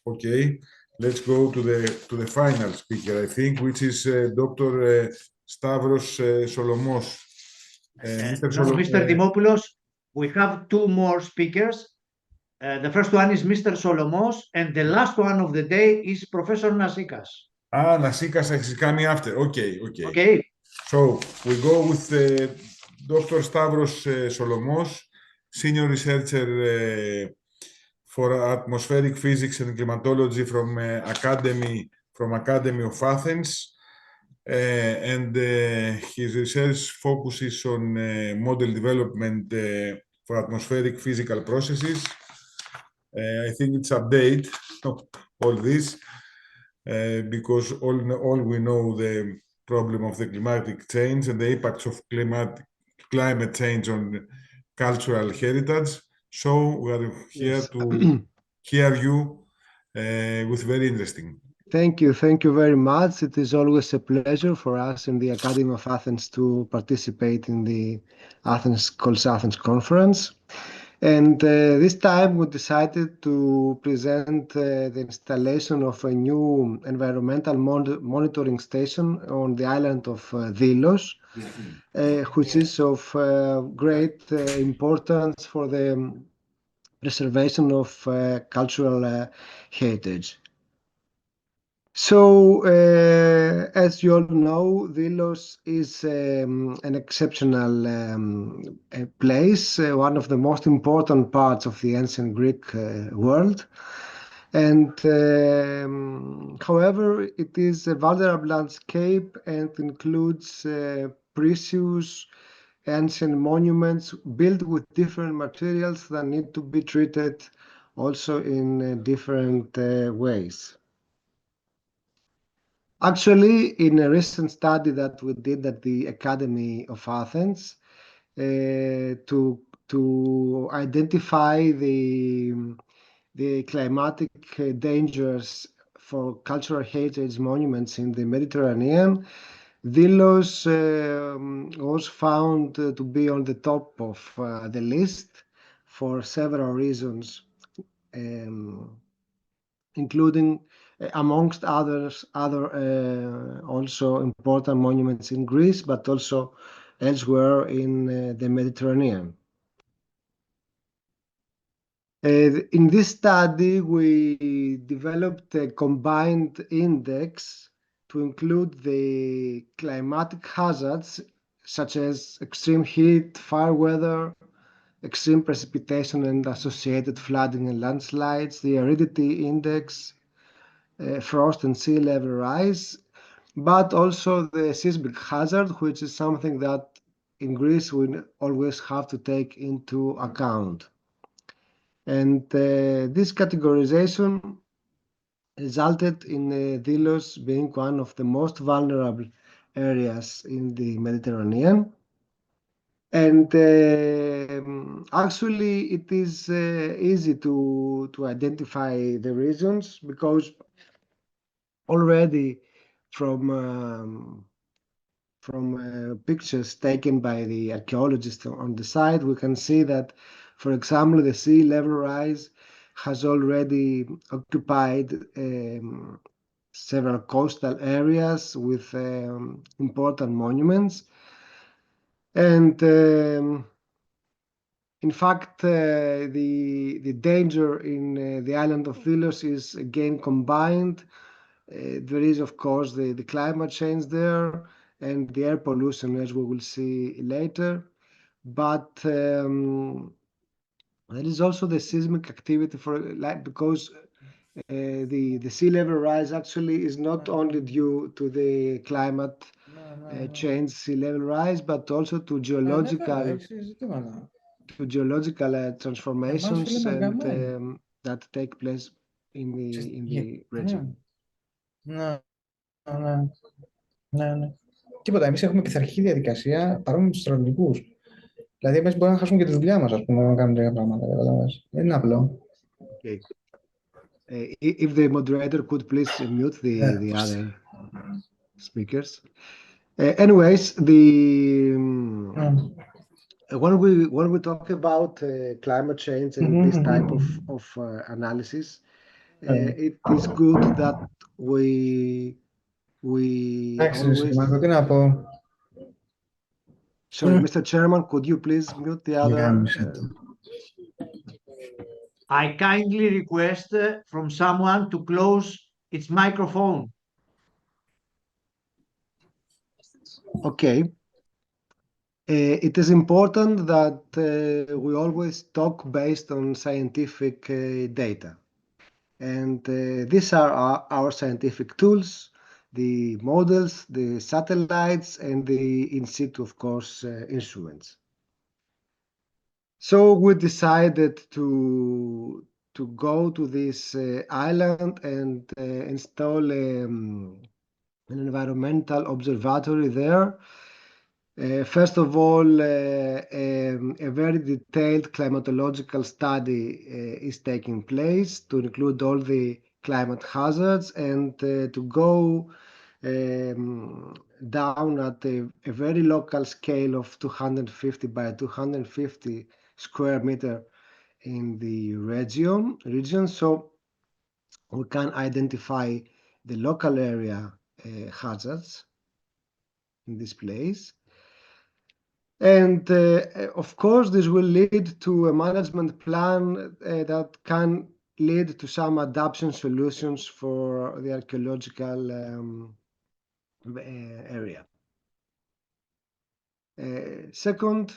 Okay, let's go to the final speaker, I think, which is Dr. Stavros Solomos. Mr. Dimopoulos, we have two more speakers. The first one is Mr. Solomos, and the last one of the day is Professor Nasikas. Ah, Nasikas is coming after. Okay. So we go with Dr. Stavros Solomos, senior researcher for atmospheric physics and climatology from Academy of Athens. And his research focuses on model development for atmospheric physical processes. I think it's update all this because all we know the problem of the climatic change and the impacts of climate change on cultural heritage. So we are here to hear you with very interesting. Thank you very much. It is always a pleasure for us in the Academy of Athens to participate in the Athens Conference. And this time we decided to present the installation of a new environmental monitoring station on the island of Delos, which is of great importance for the preservation of cultural heritage. So, as you all know, Delos is an exceptional place, one of the most important parts of the ancient Greek world. And however, it is a vulnerable landscape and includes precious ancient monuments built with different materials that need to be treated also in different ways. Actually, in a recent study that we did at the Academy of Athens, to identify the climatic dangers for cultural heritage monuments in the Mediterranean, Delos was found to be on the top of the list for several reasons, including, amongst others, also important monuments in Greece, but also elsewhere in the Mediterranean. In this study, we developed a combined index to include the climatic hazards such as extreme heat, fire weather, extreme precipitation and associated flooding and landslides, the aridity index, frost and sea level rise, but also the seismic hazard, which is something that in Greece we always have to take into account. And this categorization resulted in Delos being one of the most vulnerable areas in the Mediterranean. And actually, it is easy to identify the reasons, because already from pictures taken by the archaeologists on the site, we can see that, for example, the sea level rise has already occupied several coastal areas with important monuments. And in fact, the danger in the island of Delos is again combined. There is, of course, the climate change there and the air pollution, as we will see later. But there is also the seismic activity because the sea level rise actually is not only due to the climate change, sea level rise, but also to geological transformations and that take place in the region. Ναι. Τίποτα. Εμείς έχουμε πειθαρχική διαδικασία παρόμοια με τους στρατιωτικούς. Δηλαδή, εμείς μπορούμε να χάσουμε και τη δουλειά μας, ας πούμε, να κάνουμε τέτοια πράγματα. Δεν είναι απλό. Okay. If the moderator could please mute the other speakers. Anyways, when we talk about climate change and this type of analysis, it is good that we always... Sorry, Mr. Chairman, could you please mute the other? I kindly request from someone to close its microphone. Okay. It is important that we always talk based on scientific data. And these are our scientific tools, the models, the satellites, and the in situ, of course, instruments. So we decided to go to this island and install an environmental observatory there. First of all, a very detailed climatological study is taking place to include all the climate hazards and to go down at a very local scale of 250 by 250 square meter in the region, so we can identify the local area hazards in this place. And of course, this will lead to a management plan that can lead to some adaptation solutions for the archaeological area. Second,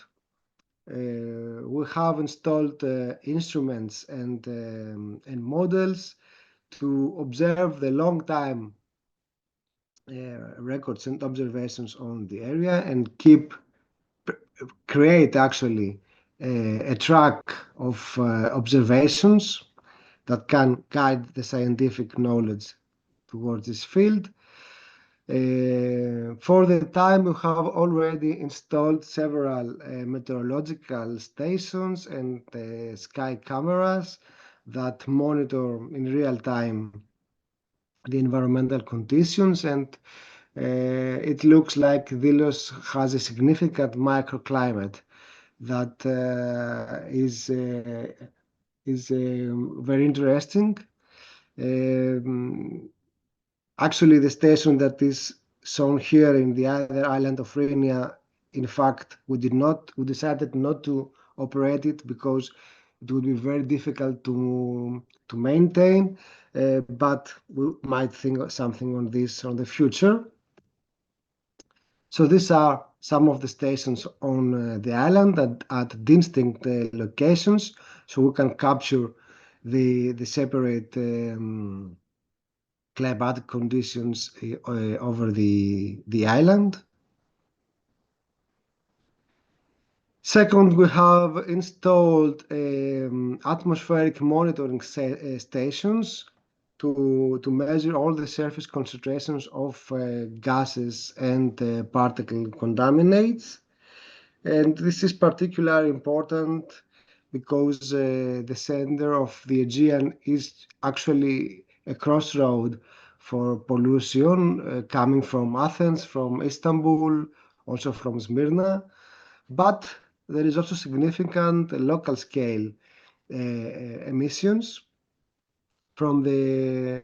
we have installed instruments and models to observe the long time records and observations on the area and create actually a track of observations that can guide the scientific knowledge towards this field. For the time, we have already installed several meteorological stations and sky cameras that monitor in real time the environmental conditions, and it looks like Delos has a significant microclimate that is very interesting. Actually, the station that is shown here in the other island of Rhynia, in fact, we decided not to operate it because it would be very difficult to maintain, but we might think of something on this on the future. So these are some of the stations on the island at distinct locations, so we can capture the separate climatic conditions over the island. Second, we have installed atmospheric monitoring stations to measure all the surface concentrations of gases and particle contaminants. And this is particularly important because the center of the Aegean is actually a crossroad for pollution coming from Athens, from Istanbul, also from Smyrna. But there is also significant local scale emissions from the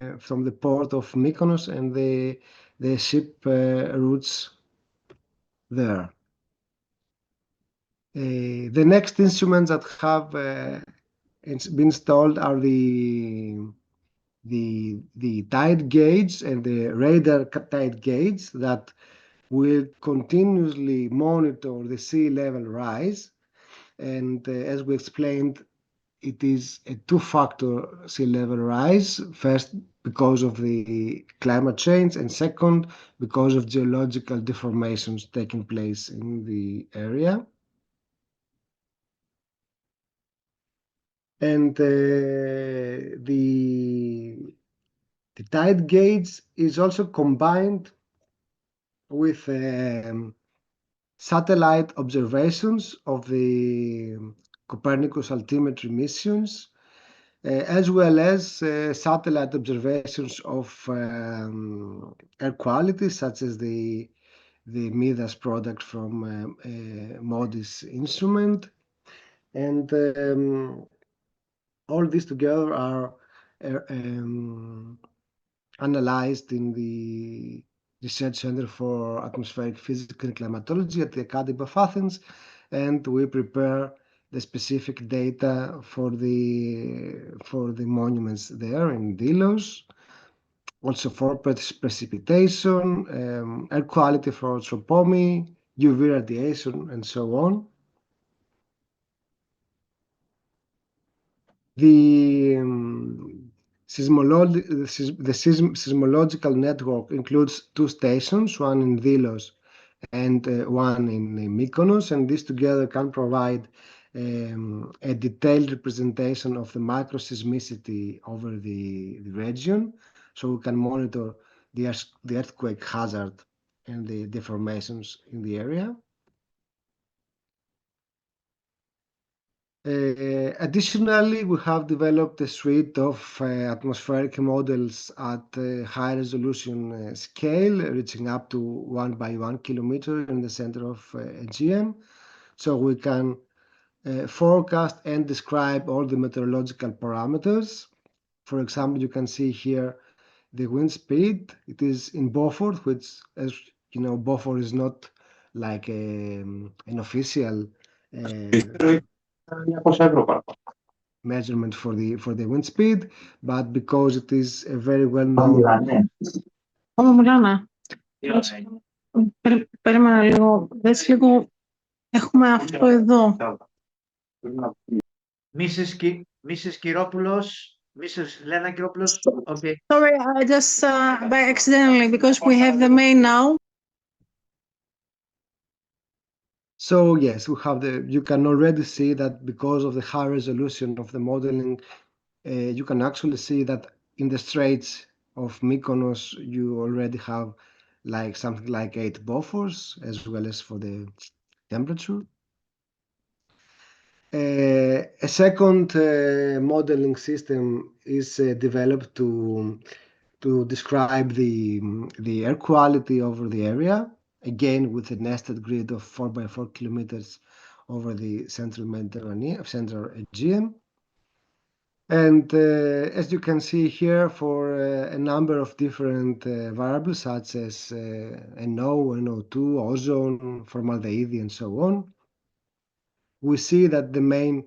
port of Mykonos and the ship routes there. The next instruments that have been installed are the tide gauge and the radar tide gauge that will continuously monitor the sea level rise. And as we explained, it is a two-factor sea level rise. First, because of the climate change, and second, because of geological deformations taking place in the area. And the tide gauge is also combined with satellite observations of the Copernicus altimetry missions, as well as satellite observations of air quality, such as the MIDAS product from MODIS instrument. And all these together are analyzed in the Research Center for Atmospheric Physics and Climatology at the Academy of Athens, and we prepare the specific data for the monuments there in Delos, also for precipitation, air quality for anthropomy, UV radiation, and so on. The seismological network includes two stations, one in Delos and one in Mykonos, and these together can provide a detailed representation of the microseismicity over the region, so we can monitor the earthquake hazard and the deformations in the area. Additionally, we have developed a suite of atmospheric models at high resolution scale, reaching up to 1 by 1 kilometer in the center of Aegean. So we can forecast and describe all the meteorological parameters. For example, you can see here the wind speed. It is in Beaufort, which, as you know, Beaufort is not like an official measurement for the wind speed, but because it is a very well known. Περίμενα λίγο. Δες λίγο. Έχουμε αυτό εδώ. Mrs. Kyropoulos, Mrs. Lena Kyropoulos. Okay. Sorry, I just by accidentally because we have the main now. So yes, we have you can already see that because of the high resolution of the modeling, you can actually see that in the straits of Mykonos, you already have like something like 8 Beauforts, as well as for the temperature. A second modeling system is developed to describe the air quality over the area, again with a nested grid of 4 by 4 kilometers over the central Mediterranean, central Aegean. And as you can see here, for a number of different variables such as NO, NO2, ozone, formaldehyde, and so on, we see that the main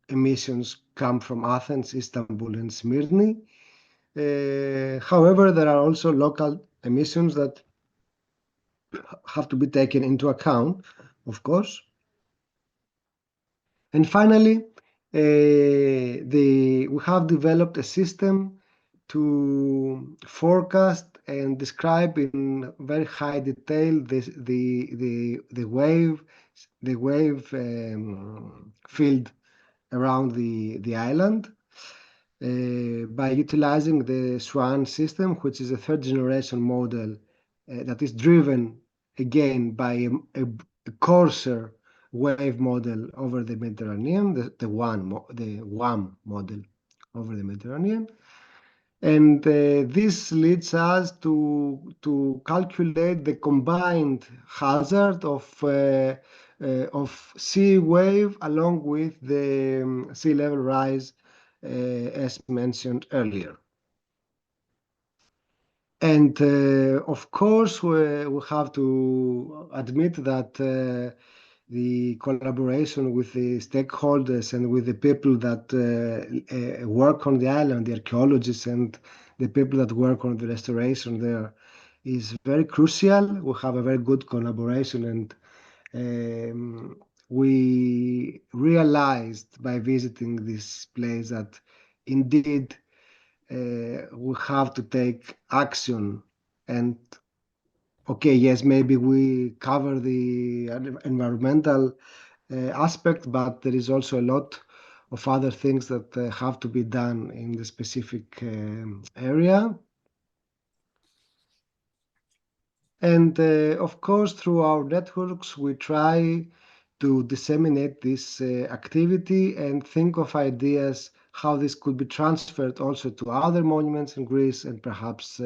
emissions come from Athens, Istanbul, and Smyrna. However, there are also local emissions that have to be taken into account, of course. And finally, we have developed a system to forecast and describe in very high detail the wave field around the island by utilizing the SWAN system, which is a third generation model that is driven again by a coarser wave model over the Mediterranean, the WAM model over the Mediterranean. And this leads us to calculate the combined hazard of sea wave along with the sea level rise, as mentioned earlier. And of course, we have to admit that the collaboration with the stakeholders and with the people that work on the island, the archaeologists and the people that work on the restoration there, is very crucial. We have a very good collaboration, and we realized by visiting this place that indeed we have to take action. And okay, yes, maybe we cover the environmental aspect, but there is also a lot of other things that have to be done in the specific area. And of course, through our networks, we try to disseminate this activity and think of ideas how this could be transferred also to other monuments in Greece and perhaps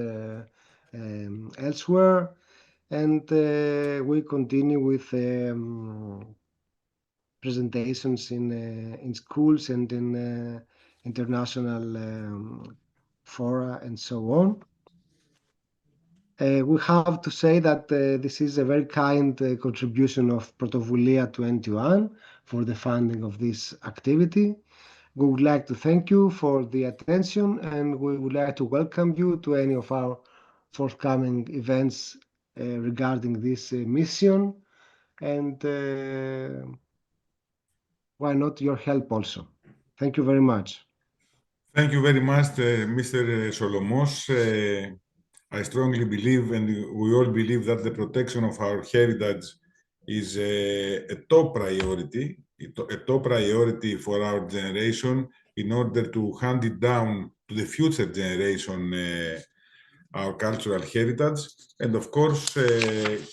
elsewhere. And we continue with presentations in schools and in international fora and so on. We have to say that this is a very kind contribution of Pρωτοβουλία 21 for the funding of this activity. We would like to thank you for the attention, and we would like to welcome you to any of our forthcoming events regarding this mission, and why not your help also. Thank you very much. Thank you very much, Mr. Solomos. I strongly believe, and we all believe, that the protection of our heritage is a top priority for our generation in order to hand it down to the future generation our cultural heritage, and of course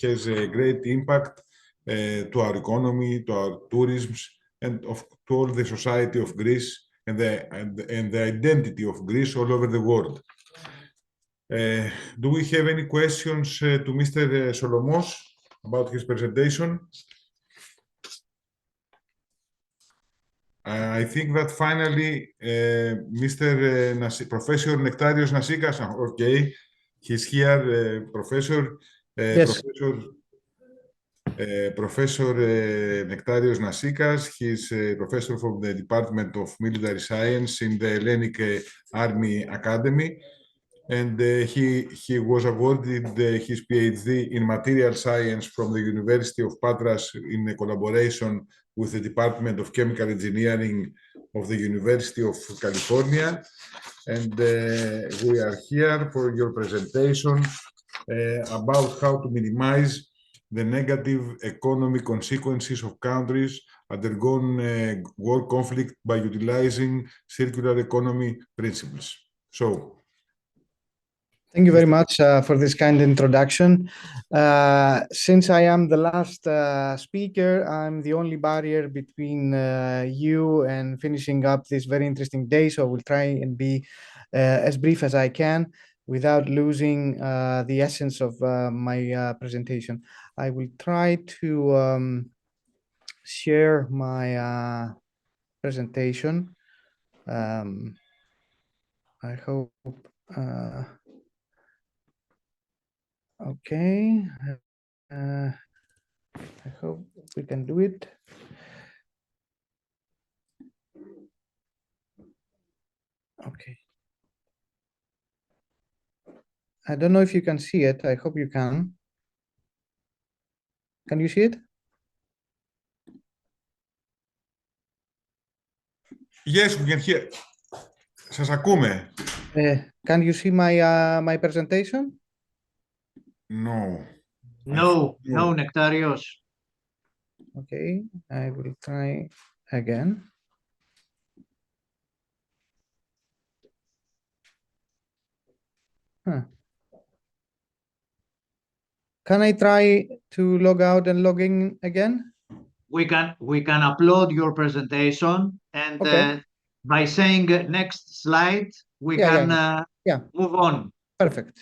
has a great impact to our economy, to our tourism, and to all the society of Greece and the identity of Greece all over the world. Do we have any questions to Mr. Solomos about his presentation? I think that finally, Professor Nectarios Nasikas, okay, he's here, Professor. Yes. Professor Nectarios Nasikas, he's a professor from the Department of Military Science in the Hellenic Army Academy, and he was awarded his PhD in Material Science from the University of Patras in a collaboration with the Department of Chemical Engineering of the University of California. And we are here for your presentation about how to minimize the negative economic consequences of countries undergone war conflict by utilizing circular economy principles. So, Thank you very much for this kind introduction. Since I am the last speaker, I'm the only barrier between you and finishing up this very interesting day. So I will try and be as brief as I can without losing the essence of my presentation. I will try to share my presentation. I hope. Okay, I hope we can do it. Okay. I don't know if you can see it. I hope you can. Can you see it? yes, we can hear. Σας ακούμε. Can you see my presentation? No. No, Nectarios. Okay, I will try again. Huh. Can I try to log out and log in again? We can upload your presentation, and Okay. by saying next slide, we can move on. Perfect.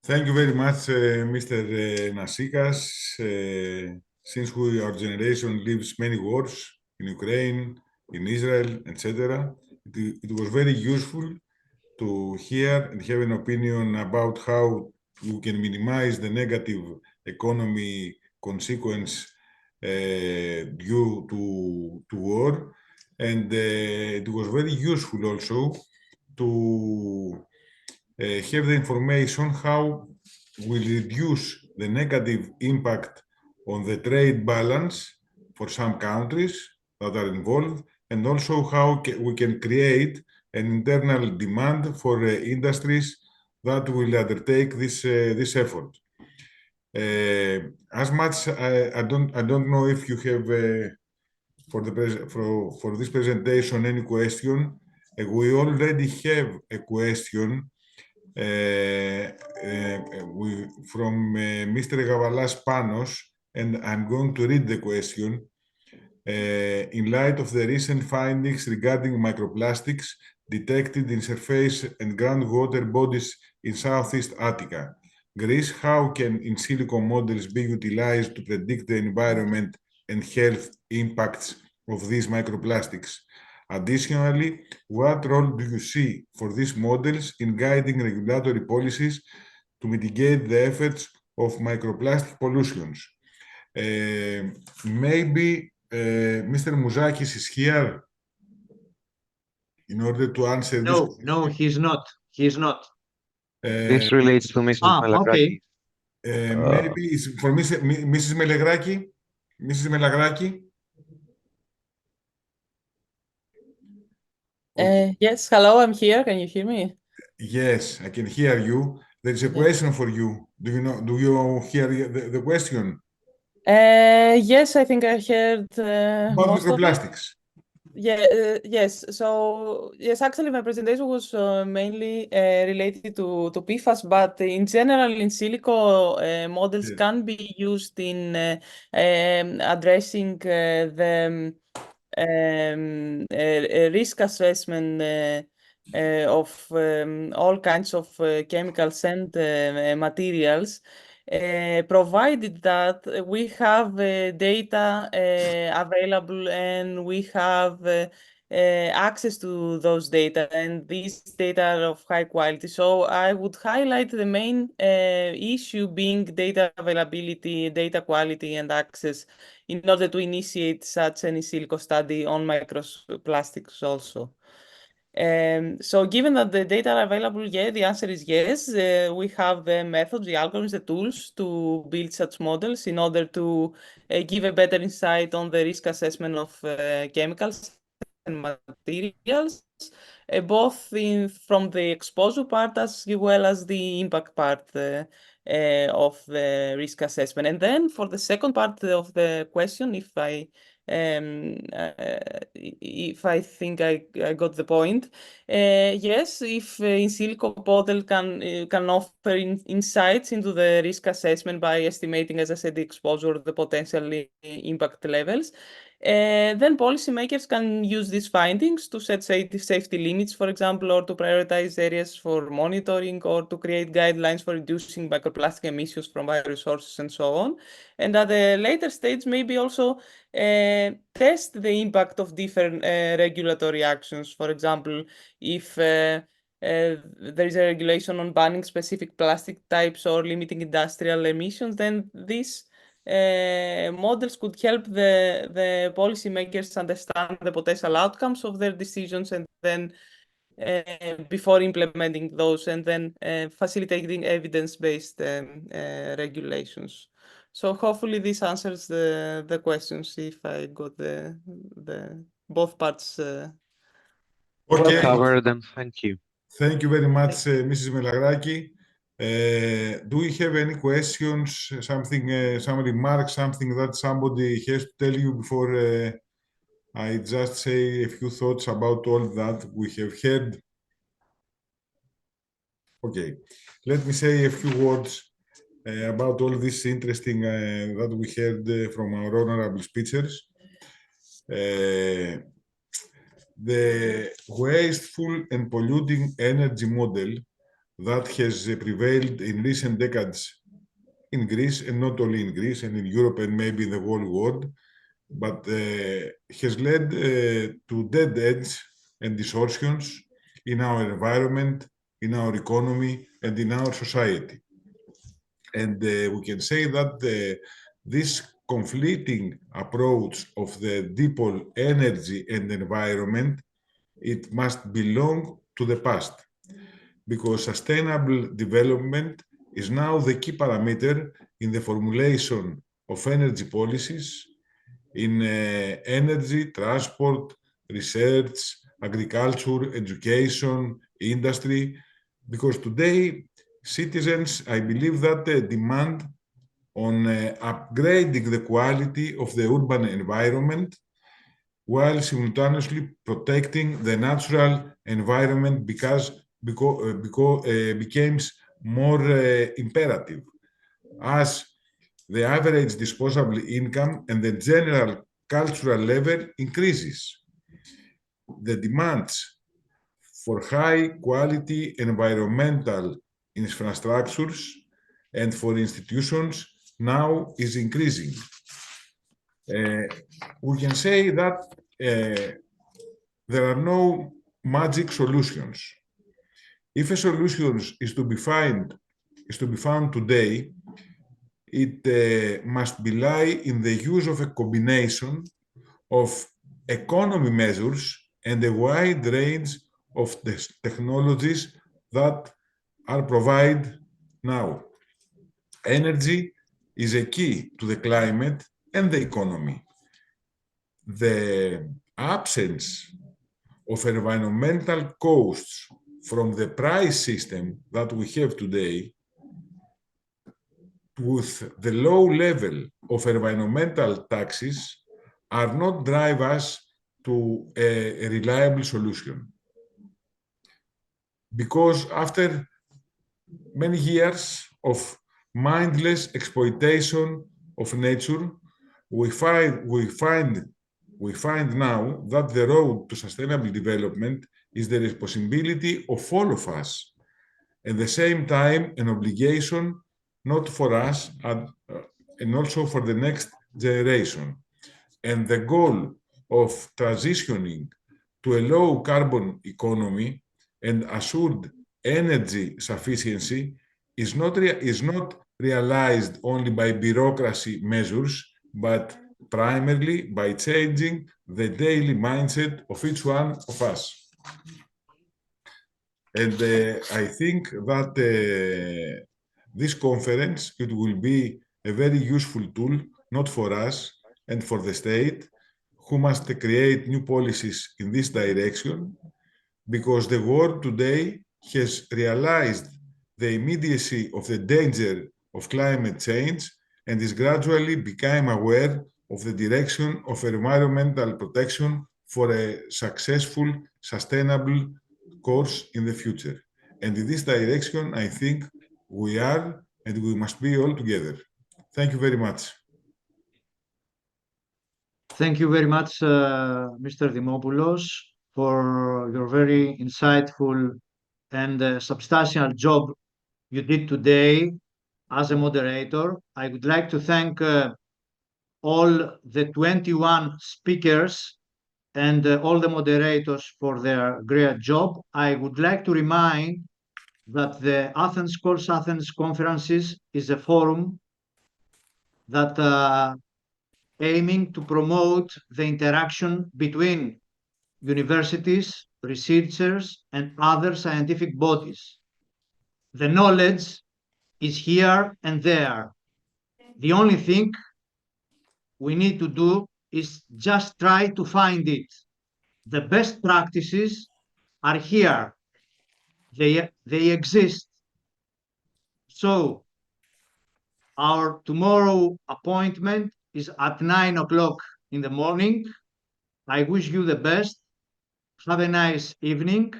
Thank you very much, Mr. Nasikas. Since our generation lives many wars in Ukraine, in Israel, etc., it was very useful to hear and have an opinion about how you can minimize the negative economy consequence due to war. And it was very useful also to have the information how we reduce the negative impact on the trade balance for some countries that are involved, and also how we can create an internal demand for industries that will undertake this effort. As much I don't know if you have for this presentation any question. We already have a question from Mr. Gavalas Panos, and I'm going to read the question. In light of the recent findings regarding microplastics detected in surface and groundwater bodies in Southeast Attica, Greece, how can in silico models be utilized to predict the environment and health impacts of these microplastics? Additionally, what role do you see for these models in guiding regulatory policies to mitigate the effects of microplastic pollutions? Maybe Mr. Mouzakis is here in order to answer this. No, he's not. He's not. This relates to Mrs. Melagraki. Okay. Maybe it's for Mrs. Melagraki. Mrs. Melagraki. Yes, hello, I'm here. Can you hear me? Yes, I can hear you. There is a question for you. Do you hear the question? Yes, I think I heard About most of it. microplastics. Yeah, yes. So yes, actually, my presentation was mainly related to PFAS, but in general, in silico models can be used in addressing the risk assessment of all kinds of chemicals and materials, provided that we have data available and we have access to those data, and these data are of high quality. So I would highlight the main issue being data availability, data quality, and access in order to initiate such an in silico study on microplastics also. So given that the data are available, yeah, the answer is yes. We have the methods, the algorithms, the tools to build such models in order to give a better insight on the risk assessment of chemicals and materials, both from the exposure part as well as the impact part of the risk assessment. And then for the second part of the question, if I think I got the point, yes, if in silico model can offer insights into the risk assessment by estimating, as I said, the exposure, the potential impact levels, then policymakers can use these findings to set safety limits, for example, or to prioritize areas for monitoring, or to create guidelines for reducing microplastic emissions from various sources and so on. And at a later stage, maybe also test the impact of different regulatory actions. For example, if there is a regulation on banning specific plastic types or limiting industrial emissions, then these models could help the policymakers understand the potential outcomes of their decisions, and then before implementing those, and then facilitating evidence-based regulations. So hopefully this answers the questions, if I got the both parts. Okay. Well covered, and thank you. Thank you very much, Mrs. Melagraki. Do we have any questions, something, some remarks, something that somebody has to tell you before I just say a few thoughts about all that we have heard? Okay, let me say a few words about all this interesting that we heard from our honorable speakers. The wasteful and polluting energy model that has prevailed in recent decades in Greece, and not only in Greece and in Europe and maybe in the whole world, but has led to dead ends and distortions in our environment, in our economy, and in our society. And we can say that this conflicting approach of the dipole energy and environment, it must belong to the past, because sustainable development is now the key parameter in the formulation of energy policies, in energy, transport, research, agriculture, education, industry, because today citizens, I believe that demand on upgrading the quality of the urban environment while simultaneously protecting the natural environment becomes more imperative, as the average disposable income and the general cultural level increases. The demands for high quality environmental infrastructures and for institutions now is increasing. We can say that there are no magic solutions. If a solution is to be found today, it must lie in the use of a combination of economy measures and a wide range of technologies that are provided now. Energy is a key to the climate and the economy. The absence of environmental costs from the price system that we have today, with the low level of environmental taxes, are not drive us to a reliable solution. Because after many years of mindless exploitation of nature, we find now that the road to sustainable development is the responsibility of all of us, at the same time an obligation not for us and also for the next generation. And the goal of transitioning to a low carbon economy and assured energy sufficiency is not realized only by bureaucracy measures, but primarily by changing the daily mindset of each one of us. And I think that this conference, it will be a very useful tool, not for us and for the state, who must create new policies in this direction, because the world today has realized the immediacy of the danger of climate change and is gradually becoming aware of the direction of environmental protection for a successful, sustainable course in the future. And in this direction, I think we are, and we must be all together. Thank you very much. Thank you very much, Mr. Dimopoulos, for your very insightful and substantial job you did today as a moderator. I would like to thank all the 21 speakers and all the moderators for their great job. I would like to remind that the Athens Calls Athens Conferences is a forum that aiming to promote the interaction between universities, researchers, and other scientific bodies. The knowledge is here and there. The only thing we need to do is just try to find it. The best practices are here. They exist. So our tomorrow appointment is at 9 o'clock in the morning. I wish you the best. Have a nice evening.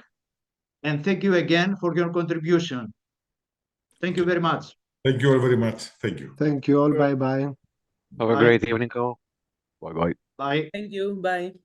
And thank you again for your contribution. Thank you very much. Thank you all very much. Thank you. Thank you all. Bye bye. Have a great evening, all. Bye bye. Bye. Thank you. Bye.